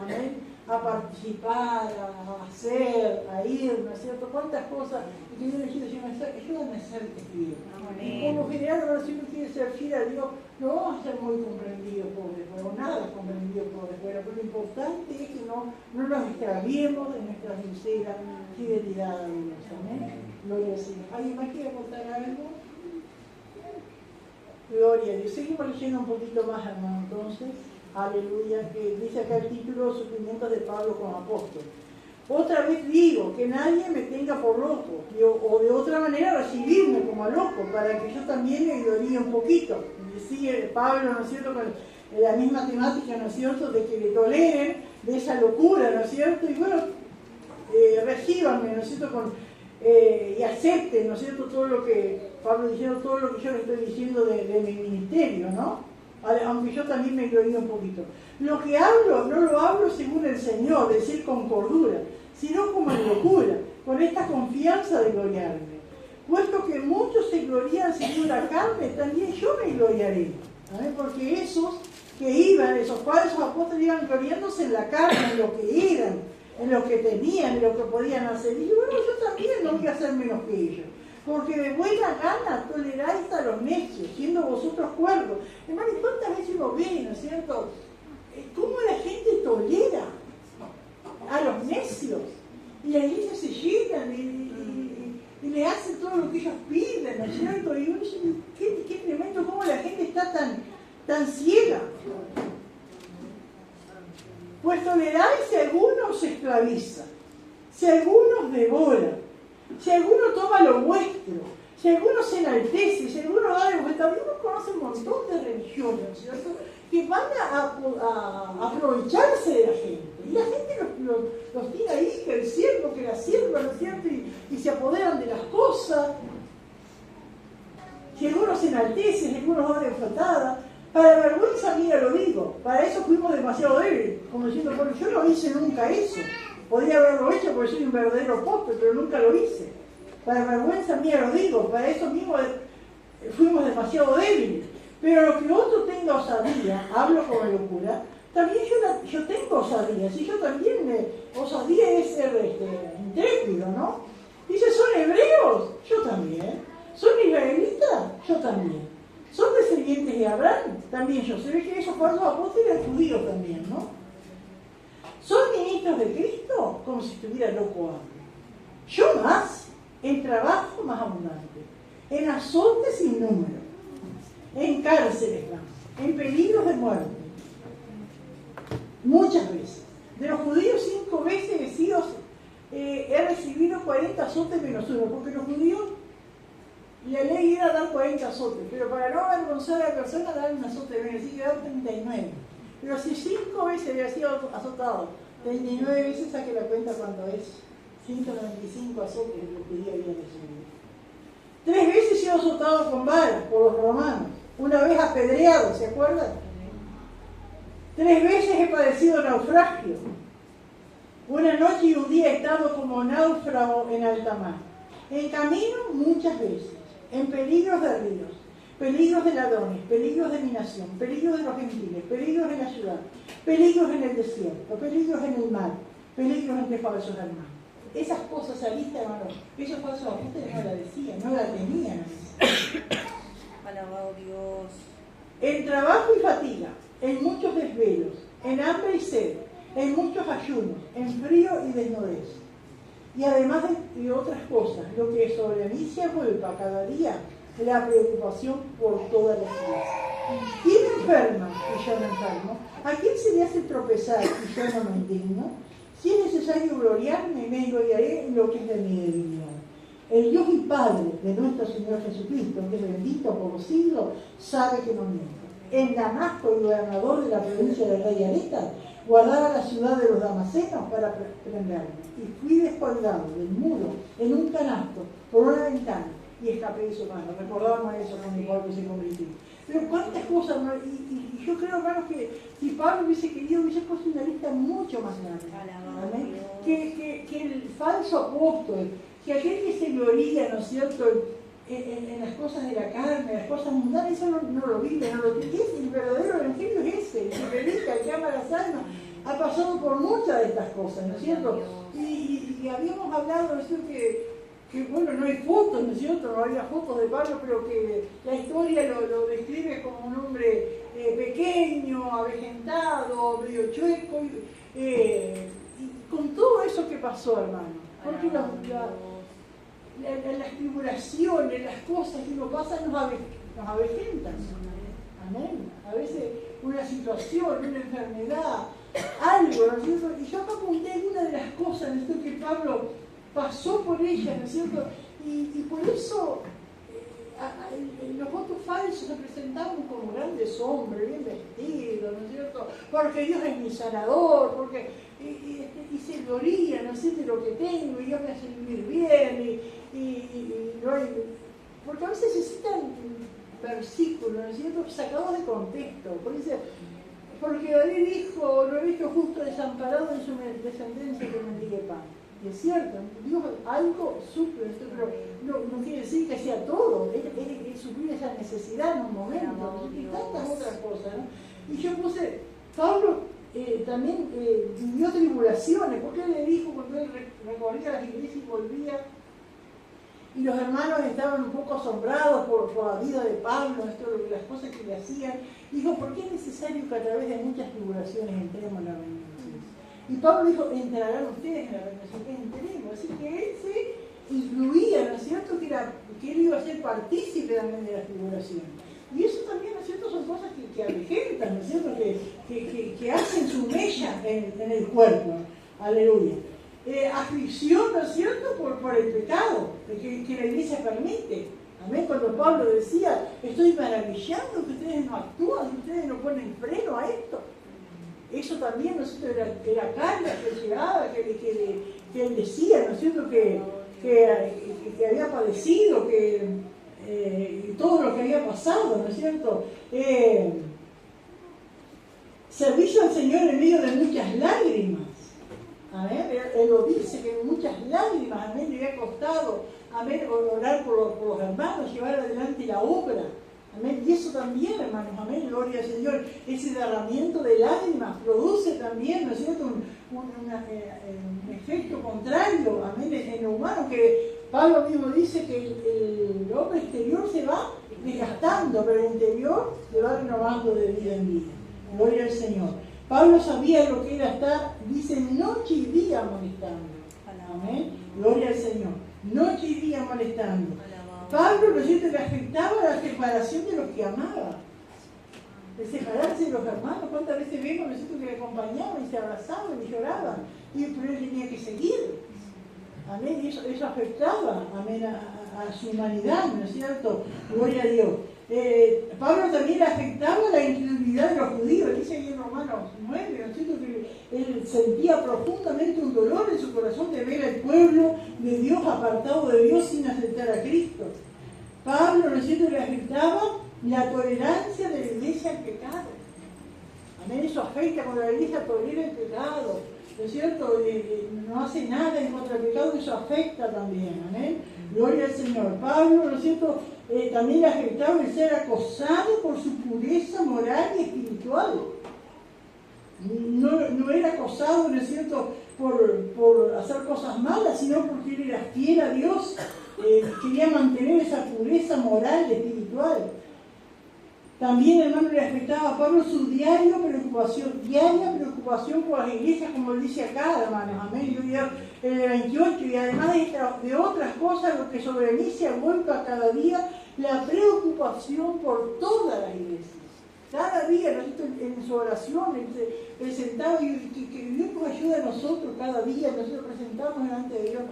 amén, a participar, a hacer, a ir, ¿no es cierto? Cuántas cosas, y que Dios le dice, ayúdame a serte fiel. Y como general, ahora si uno quiere ser fiel a Dios, no vamos a ser muy comprendidos por después, o nada comprendido por después, pero lo importante es que no nos extraviemos de nuestra sincera fidelidad a Dios, amén. Gloria al Señor. ¿Alguien más quiere aportar algo? Gloria a Dios. Seguimos leyendo un poquito más, hermano, entonces. Aleluya, que dice acá el título, Sufrimientos de Pablo como apóstol. Otra vez digo, que nadie me tenga por loco, o de otra manera recibirme como a loco, para que yo también me gloríe un poquito. Decía Pablo, ¿no es cierto?, con la misma temática, ¿no es cierto?, de que le toleren de esa locura, ¿no es cierto? Y bueno, recíbanme, ¿no es cierto?, y acepten, ¿no es cierto?, todo lo que Pablo diciendo, todo lo que yo le estoy diciendo de mi ministerio, ¿no? Aunque yo también me glorío un poquito. Lo que hablo, no lo hablo según el Señor, es decir, con cordura, sino como en locura, con esta confianza de gloriarme. Puesto que muchos se glorían según la carne, también yo me gloriaré. ¿Vale? Porque esos que iban, esos falsos apóstoles, iban gloriándose en la carne, en lo que eran, en lo que tenían, en lo que podían hacer. Y bueno, yo también no voy a hacer menos que ellos. Porque de buena gana toleráis a los necios, siendo vosotros cuerdos. Hermano, ¿cuántas veces uno ve, ¿no es cierto?, cómo la gente tolera a los necios? Y la iglesia se llenan y le hacen todo lo que ellos piden, ¿no es cierto? Y uno dice, qué tremendo cómo la gente está tan ciega. Pues toleráis si alguno os esclaviza, si alguno os devora, si alguno toma lo vuestro, si alguno se enaltece, si alguno da de vuelta, uno conoce un montón de religiones, ¿cierto?, que van a aprovecharse de la gente. Y la gente los tiene ahí, que el siervo, que la sierva, ¿no es cierto?, y se apoderan de las cosas. Si alguno se enaltece, si alguno da de faltada, para vergüenza mía lo digo, para eso fuimos demasiado débiles, como diciendo, bueno, yo no hice nunca eso. Podría haberlo hecho porque soy un verdadero apóstol, pero nunca lo hice. Para vergüenza mía lo digo, para eso mismo fuimos demasiado débiles. Pero lo que otro tenga osadía, hablo con locura, también yo tengo osadía. Si yo también, osadía es ser intrépido, ¿no? Dice, ¿son hebreos? Yo también. ¿Son israelitas? Yo también. ¿Son descendientes de Abraham? También yo. Se ve que esos falsos apóstoles eran judíos también, ¿no? ¿Son ministros de Cristo? Como si estuviera loco hambre. Yo más, en trabajo más abundante, en azotes sin número, en cárceles más, en peligros de muerte. Muchas veces. De los judíos 5 veces he recibido 40 azotes menos uno, porque los judíos, la ley era dar 40 azotes, pero para no avergonzar a la persona, dar un azote menos, así que dar 39. Pero si 5 veces había sido azotado, 39 veces saque la cuenta cuando es 195 azotes lo que día había recibido. 3 veces he sido azotado con varas por los romanos, una vez apedreado, ¿se acuerdan? 3 veces he padecido naufragio. Una noche y un día he estado como náufrago en alta mar. En camino muchas veces, en peligros de ríos, peligros de ladrones, peligros de mi nación, peligros de los gentiles, peligros en la ciudad, peligros en el desierto, peligros en el mar, peligros entre falsos hermanos. Esas cosas a vista, hermano, esos falsos apóstoles no la decían, no la tenían. Alabado Dios. En trabajo y fatiga, en muchos desvelos, en hambre y sed, en muchos ayunos, en frío y desnudez. Y además de otras cosas, lo que sobre mí se agolpa cada día, la preocupación por todas las cosas. ¿Quién enferma y yo no enfermo? ¿A quién se le hace tropezar y yo no me indigno? Si es necesario gloriarme, me gloriaré en lo que es de mi debilidad. El Dios y Padre de nuestro Señor Jesucristo, que es bendito por los siglos, sabe que no miento. En Damasco, el gobernador de la provincia del rey Aretas guardaba la ciudad de los damasenos para prenderme. Y fui descolgado del muro en un canasto por una ventana y escapé de su mano. Recordábamos eso con igual que se convirtió. Pero cuántas cosas, ¿no? Y yo creo, hermanos, que si Pablo hubiese querido, hubiese puesto una lista mucho más grande. ¿Amén? Que el falso apóstol, que aquel que se gloría, ¿no es cierto?, en las cosas de la carne, las cosas mundanas, eso no lo vive, no lo tiene. El verdadero evangelio es ese, el que predica, el que ama las almas, ha pasado por muchas de estas cosas, ¿no es cierto? Y habíamos hablado, ¿no es cierto?, que bueno, no hay fotos, ¿no es cierto?, no había fotos de Pablo, pero que la historia lo describe como un hombre pequeño, avejentado, medio chueco, y con todo eso que pasó, hermano, porque las tribulaciones, las cosas que nos pasan nos avejentan. Amén. A veces una situación, una enfermedad, algo, ¿no es cierto? Y yo acá apunté algunas de las cosas, ¿no es cierto?, que Pablo pasó por ellas, ¿no es cierto? Y por eso los votos falsos se presentaban como grandes hombres, bien vestidos, ¿no es cierto? Porque Dios es mi sanador, porque y se gloría, ¿no es cierto?, de lo que tengo, y Dios me hace vivir bien, y no hay, porque a veces se citan versículos, ¿no es cierto?, sacados de contexto. Porque David dijo, no he visto justo desamparado en su descendencia que mendigue pan. Y es cierto, Dios algo suple, pero no quiere decir que sea todo, es suplir esa necesidad en un momento, y tantas otras cosas, ¿no? Y yo puse, Pablo también vivió tribulaciones, porque él le dijo cuando él recorría las iglesias y volvía, y los hermanos estaban un poco asombrados por la vida de Pablo, las cosas que le hacían. Dijo, ¿por qué es necesario que a través de muchas tribulaciones entremos en la reino de los cielos? Y Pablo dijo, entrarán ustedes en la reino de los cielos, que entremos. Así que él se incluía, ¿no es cierto?, que él iba a ser partícipe también de las tribulaciones. Y eso también, ¿no es cierto?, son cosas que avejentan, ¿no es cierto?, que hacen su mella en el cuerpo. Aleluya. Aflicción, ¿no es cierto?, por el pecado que la iglesia permite. Amén. Cuando Pablo decía, estoy maravillando que ustedes no actúan, que ustedes no ponen freno a esto. Eso también, ¿no es cierto?, era carga que llegaba, que él decía, ¿no es cierto?, que había padecido, y todo lo que había pasado, ¿no es cierto? Servicio al Señor en medio de muchas lágrimas. Amén. Él lo dice, que muchas lágrimas, amén, le había costado, amén, orar por los hermanos, llevar adelante la obra. Amén. Y eso también, hermanos, amén, gloria al Señor. Ese derramamiento de lágrimas produce también, ¿no es cierto?, un efecto contrario, amén, en lo humano, que Pablo mismo dice que el hombre exterior se va desgastando, pero el interior se va renovando de vida en vida. Gloria al Señor. Pablo sabía lo que era estar, dice, noche y día molestando. Amén. Gloria al Señor. Noche y día molestando. Pablo, ¿no es cierto?, le afectaba la separación de los que amaba. De separarse de los hermanos. ¿Cuántas veces vemos, ¿no es cierto?, que le acompañaban y se abrazaban y lloraban? Pero él tenía que seguir. Amén. Y eso afectaba, amén, a su humanidad, ¿no es cierto? Gloria a Dios. Pablo también le afectaba la incredulidad de los judíos. Dice ahí en Romanos 9, ¿no es cierto?, que él sentía profundamente un dolor en su corazón de ver al pueblo de Dios apartado de Dios sin aceptar a Cristo. Pablo, ¿no es cierto?, le afectaba la tolerancia de la iglesia al pecado. Amén. Eso afecta cuando la iglesia tolera el pecado, ¿no es cierto? No hace nada en contra del pecado, eso afecta también. Amén. Gloria al Señor. Pablo, ¿no es cierto?, también le afectaba el ser acosado por su pureza moral y espiritual. No era acosado, ¿no es cierto?, por hacer cosas malas, sino porque él era fiel a Dios, quería mantener esa pureza moral y espiritual. También, hermano, le afectaba a Pablo su diaria preocupación por las iglesias, como él dice acá, hermanos, amén, en el 28, y además de otras cosas, lo que sobre mí se ha vuelto a cada día la preocupación por todas las iglesias. Cada día, en su oración, él se presentaba, y que Dios nos ayude a nosotros cada día, nosotros presentamos delante de Dios.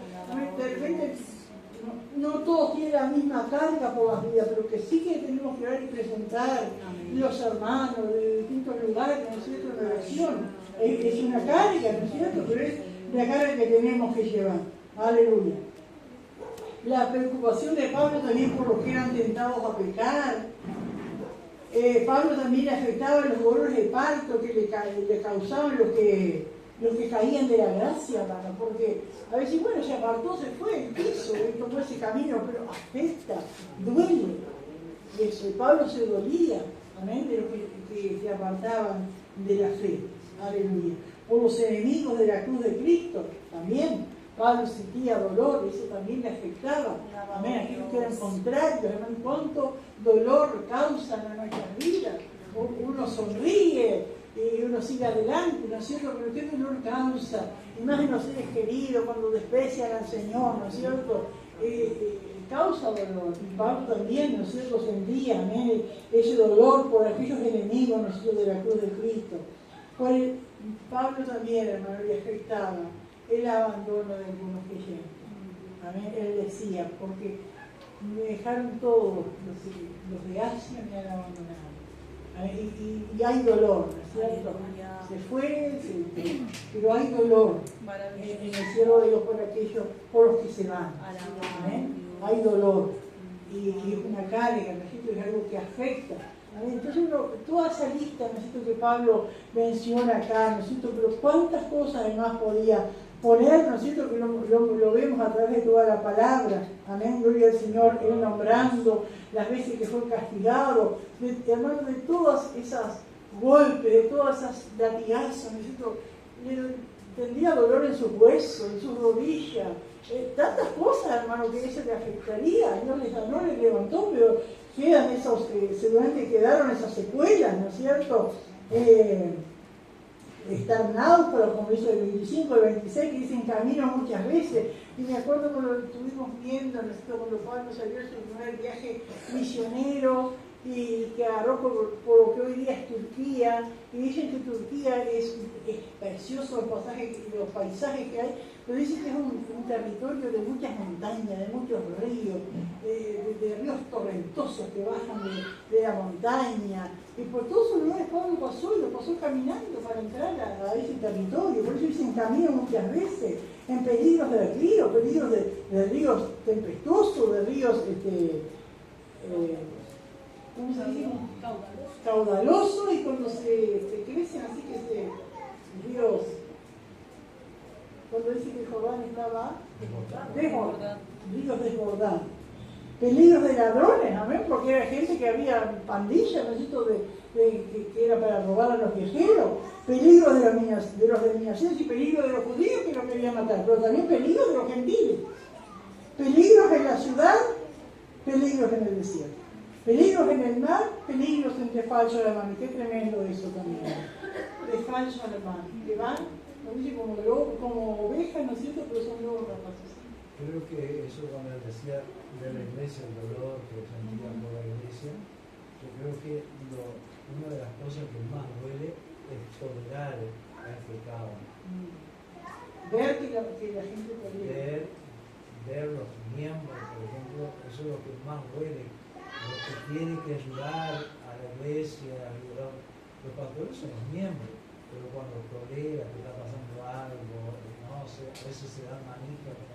De repente, no todos tienen la misma carga por las vidas, pero que sí que tenemos que orar y presentar. Amén. Los hermanos de distintos lugares, ¿no es cierto?, en oración. Es una carga, ¿no es cierto?, pero es la carga que tenemos que llevar. Aleluya. La preocupación de Pablo también por los que eran tentados a pecar. Pablo también le afectaba los dolores de parto que le causaban los que caían de la gracia, hermano, porque a veces, bueno, se apartó, se fue, quiso, tomó ese camino, pero afecta, duele. Eso, y Pablo se dolía, amén, de los que se apartaban de la fe. Aleluya. Por los enemigos de la cruz de Cristo, también. Pablo sentía dolor, eso también le afectaba. Amén. Aquellos que eran contrarios, hermano, cuánto dolor causan a nuestras vidas. Uno sonríe y uno sigue adelante, ¿no es cierto? Pero qué dolor causa. Y más en los seres queridos, cuando desprecian al Señor, ¿no es cierto? Causa dolor. Y Pablo también, ¿no es cierto?, sentía, amén, ese dolor por aquellos enemigos, ¿no es cierto?, de la cruz de Cristo. Pablo también, hermano, le afectaba el abandono de algunos creyentes. Amén. Él decía, porque me dejaron todos, los de Asia me han abandonado. Y hay dolor, ¿no es cierto? Se fue, pero hay dolor en el cielo de Dios por los que se van. Amén. Hay dolor. Y es una carga, ¿no es cierto?, es algo que afecta. Entonces, toda esa lista, ¿no es cierto?, que Pablo menciona acá, ¿no es cierto?, pero cuántas cosas además podía poner, ¿no es cierto?, que lo vemos a través de toda la palabra. Amén, gloria al Señor, él nombrando las veces que fue castigado, hermano, de todas esas golpes, de todas esas latigazos, ¿no es cierto?, tendría dolor en sus huesos, en sus rodillas, tantas cosas, hermano, que eso le afectaría. Dios no les levantó, pero quedan seguramente quedaron esas secuelas, ¿no es cierto? Estar náufragos, como dice el 25, el 26, que dicen camino muchas veces. Y me acuerdo cuando lo estuvimos viendo, ¿no es cierto?, cuando Pablo salió en su primer viaje misionero, y que agarró por lo que hoy día es Turquía, y dicen que Turquía es precioso los paisajes que hay, pero dicen que es un territorio de muchas montañas, de muchos ríos, de ríos ventosos que bajan de la montaña. Y por todos esos lugares Pablo pasó y lo pasó caminando para entrar a ese territorio. Por eso dicen camino muchas veces, en peligros de río, peligros de ríos tempestuosos, de ríos, ¿cómo se dice? Caudalosos, y cuando se crecen así que ríos, cuando dice que el Jordán estaba desbordado, ríos desbordados. Peligros de ladrones, amén, porque era gente que había pandillas, ¿no es cierto?, que era para robar a los viajeros. Peligros de los denominaciones y peligros de los judíos que los querían matar, pero también peligros de los gentiles. Peligros en la ciudad, peligros en el desierto. Peligros en el mar, peligros entre falsos hermanos. Qué tremendo eso también. De falsos hermanos, que van, como dice, como ovejas, ¿no es cierto?, pero son lobos rapaces. Creo que eso, cuando él decía de la iglesia, el dolor que sentía por la iglesia, yo creo que una de las cosas que más duele es tolerar el pecado. Ver que la gente tolera. Ver los miembros, por ejemplo, eso es lo que más duele. Los que tienen que ayudar a la iglesia, ayudar, los pastores son los miembros, pero cuando tolera que está pasando algo, no sé, a veces se dan manijas,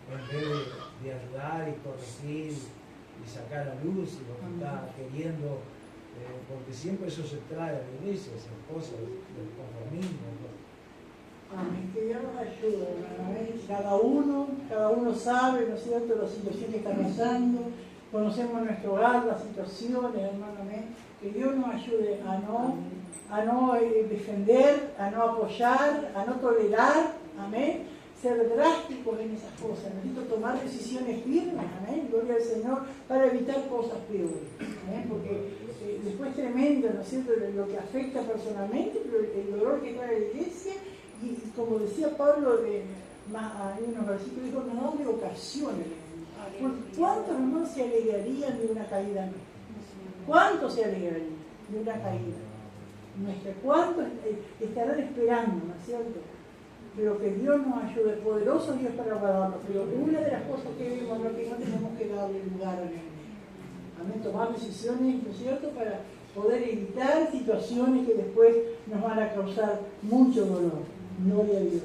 en vez de ayudar y corregir y sacar a luz lo que está queriendo, porque siempre eso se trae a la iglesia, esas cosas del conformismo. Amén, que Dios nos ayude, hermano. Cada uno sabe, ¿no es cierto?, la situación que está pasando, conocemos nuestro hogar, las situaciones, hermano, amén. Que Dios nos ayude a no defender, a no apoyar, a no tolerar, amén. Ser drásticos en esas cosas, necesito tomar decisiones firmes, amén, gloria al Señor, para evitar cosas peores, amén, porque después es tremendo, ¿no es cierto?, lo que afecta personalmente, pero el dolor que trae la iglesia, y como decía Pablo, hay unos versículos, dijo, no de ocasiones. ¿Cuántos hermanos se alegrarían de una caída nuestra? ¿Cuántos se alegrarían de una caída nuestra? ¿Cuántos estarán esperando, ¿no es cierto? Pero que Dios nos ayude, poderoso Dios para guardarnos. Pero una de las cosas que vemos es que no tenemos que darle lugar al enemigo. Amén, tomar decisiones, ¿no es cierto?, para poder evitar situaciones que después nos van a causar mucho dolor. Gloria a Dios.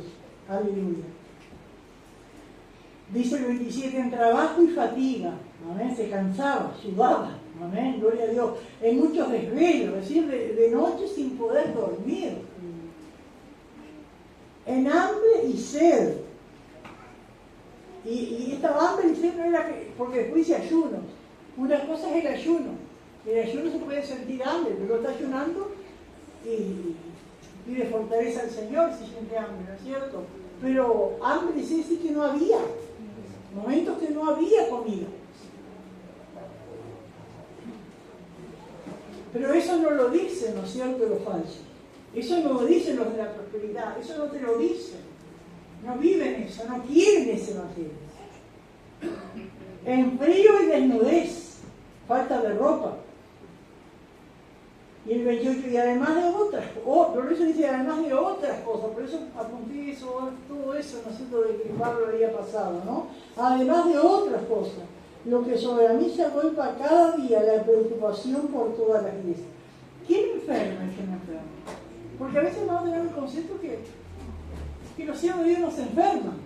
Aleluya. Dice el 27, en trabajo y fatiga. Amén, se cansaba, sudaba. Amén, gloria a Dios. En muchos desvelos, es decir, de noche sin poder dormir. En hambre y sed. Y esta hambre y sed no era porque después dice ayunos. Una cosa es el ayuno. El ayuno se puede sentir hambre, pero está ayunando y pide fortaleza al Señor si siente hambre, ¿no es cierto? Pero hambre y sed sí que no había. Momentos que no había comida. Pero eso no lo dicen, ¿no es cierto?, los falsos. Eso no lo dicen los de la prosperidad, eso no te lo dicen. No viven eso, no quieren ese evangelio. En frío y desnudez, falta de ropa. Y el 28, y además de otras cosas, por eso dice además de otras cosas, por eso apunté eso, todo eso, ¿no es cierto?, de que Pablo había pasado, ¿no? Además de otras cosas, lo que sobre a mí se agolpa cada día, la preocupación por todas las iglesias. ¿Quién enferma y quién no enferma? Porque a veces vamos a tener el concepto que los siervos de Dios no se enferman,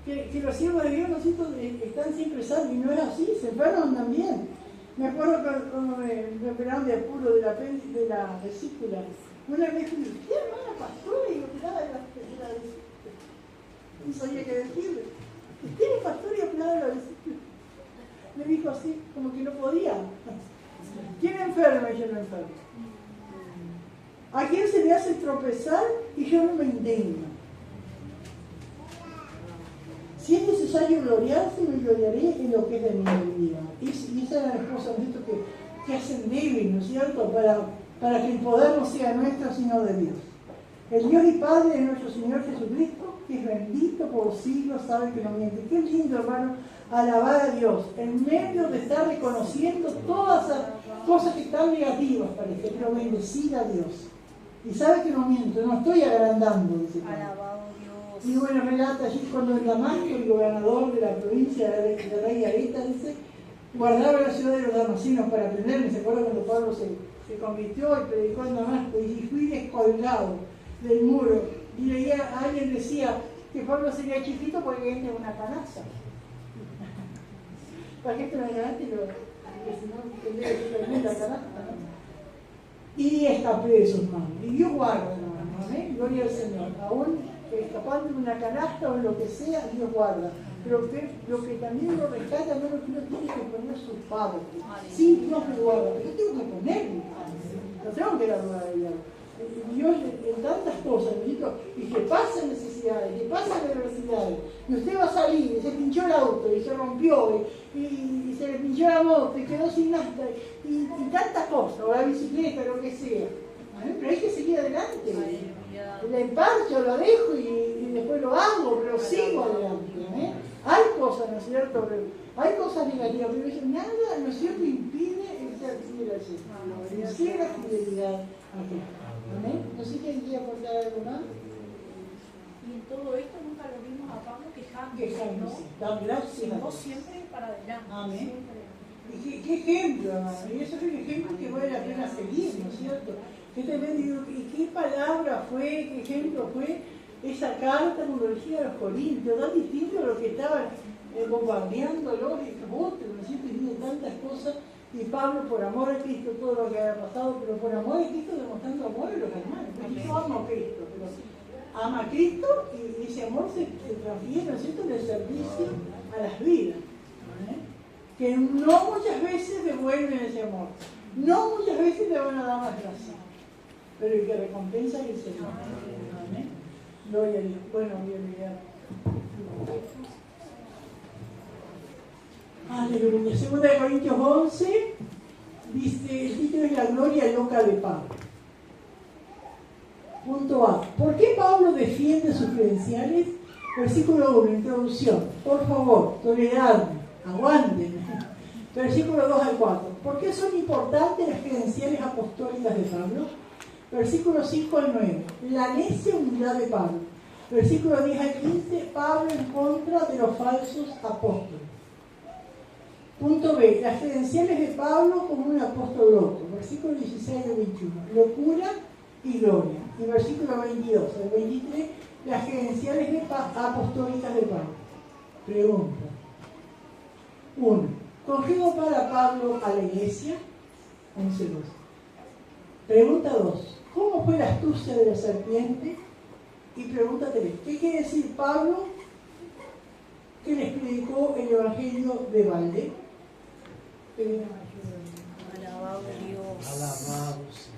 que los siervos de Dios están siempre sanos, y no es así, se enferman también. Me acuerdo cuando me operaron de apuro de la vesícula, una vez me dijo, ¿usted hermana pastora y operada de la vesícula? No sabía qué decirle. ¿Usted es pastora y operada de la vesícula? Me dijo así, como que no podía. ¿Quién enferma y yo no enfermo? ¿A quién se le hace tropezar y yo no me indigno? Si es necesario gloriarse, me gloriaré en lo que es de mi debilidad. Y esas eran las cosas que hacen débil, ¿no es cierto?, para que el poder no sea nuestro, sino de Dios. El Dios y Padre de nuestro Señor Jesucristo, que es bendito por los siglos, sabe que no miente. Qué lindo, hermano, alabar a Dios, en medio de estar reconociendo todas las cosas que están negativas, parece, pero bendecir a Dios. Y sabe que no miento, no estoy agrandando, dice Pablo. Alabado Dios. Y bueno, relata allí cuando en Damasco, el gobernador de la provincia de Rey Areta, dice, guardaba la ciudad de los damascenos para aprenderme. ¿Se acuerdan cuando Pablo se convirtió y predicó en Damasco? Y fui descolgado del muro. Y leía, alguien decía que Pablo sería chiquito porque entra en una canasta. Para que esto no adelante, porque si no tendría que ser tremenda canasta, ¿no? Y escapé de sus manos. Y Dios guarda, hermano, amén. Gloria al Señor. Aún escapando de una canasta o en lo que sea, Dios guarda. Pero lo que también lo rescata no es lo que uno tiene que poner sus padres. Sí, Dios me guarda, pero yo tengo que ponerme. No tengo que dar lugar a Dios. Dios en tantas cosas, y que pasan necesidades, que pasan adversidades, y usted va a salir, y se pinchó el auto, y se rompió, y se le pinchó la moto, y quedó sin nada, y tantas cosas, o la bicicleta, lo que sea. Pero hay que seguir adelante. Le emparcho, lo dejo y después lo hago, pero sigo adelante. Hay cosas, ¿no es cierto? Hay cosas negativas, pero eso nada, ¿no es cierto?, impide el ser fiel al Señor. Sigue la fidelidad a Dios. ¿Amén? No sé quién quiere aportar algo más. Y en todo esto nunca lo vimos a Pablo Quejándose, ¿no? dan gracias a Sino Dios. siempre para adelante. Amén. Siempre. ¿Y qué ejemplo, hermano? Y eso es un ejemplo que vale la pena seguir, ¿no es cierto? Yo también digo, ¿y qué palabra fue, qué ejemplo fue esa carta cuando decía a los corintios, tan distinto a lo que estaban bombardeándolos y otros, ¿no es cierto? Y digo tantas cosas. Y Pablo, por amor a Cristo, todo lo que había pasado, pero por amor a Cristo demostrando amor a los hermanos. Porque yo amo a Cristo, pero ama a Cristo y ese amor se transfiere, ¿no es cierto?, en el servicio a las vidas. Que no muchas veces devuelven ese amor, no muchas veces te van a dar más gracia, pero el que recompensa es el Señor. Amén. Gloria a Dios. Bueno, voy a leer. Aleluya. 2 Corintios 11, dice, el título es La gloria loca de Pablo. Punto A. ¿Por qué Pablo defiende sus credenciales? Versículo 1, introducción. Por favor, toleradme, aguántenme. Versículo 2 al 4. ¿Por qué son importantes las credenciales apostólicas de Pablo? Versículo 5 al 9. La necia humildad de Pablo. Versículo 10 al 15. Pablo en contra de los falsos apóstoles. Punto B. Las credenciales de Pablo como un apóstol loco. Versículo 16 al 21. Locura y gloria. Y versículo 22 al 23. Las credenciales apostólicas de Pablo. Pregunta. 1. ¿Con qué compara Pablo a la iglesia? 11:2. Pregunta 2. ¿Cómo fue la astucia de la serpiente? Y pregunta 3. ¿Qué quiere decir Pablo que les predicó el evangelio de balde? Alabado Dios. Alabados.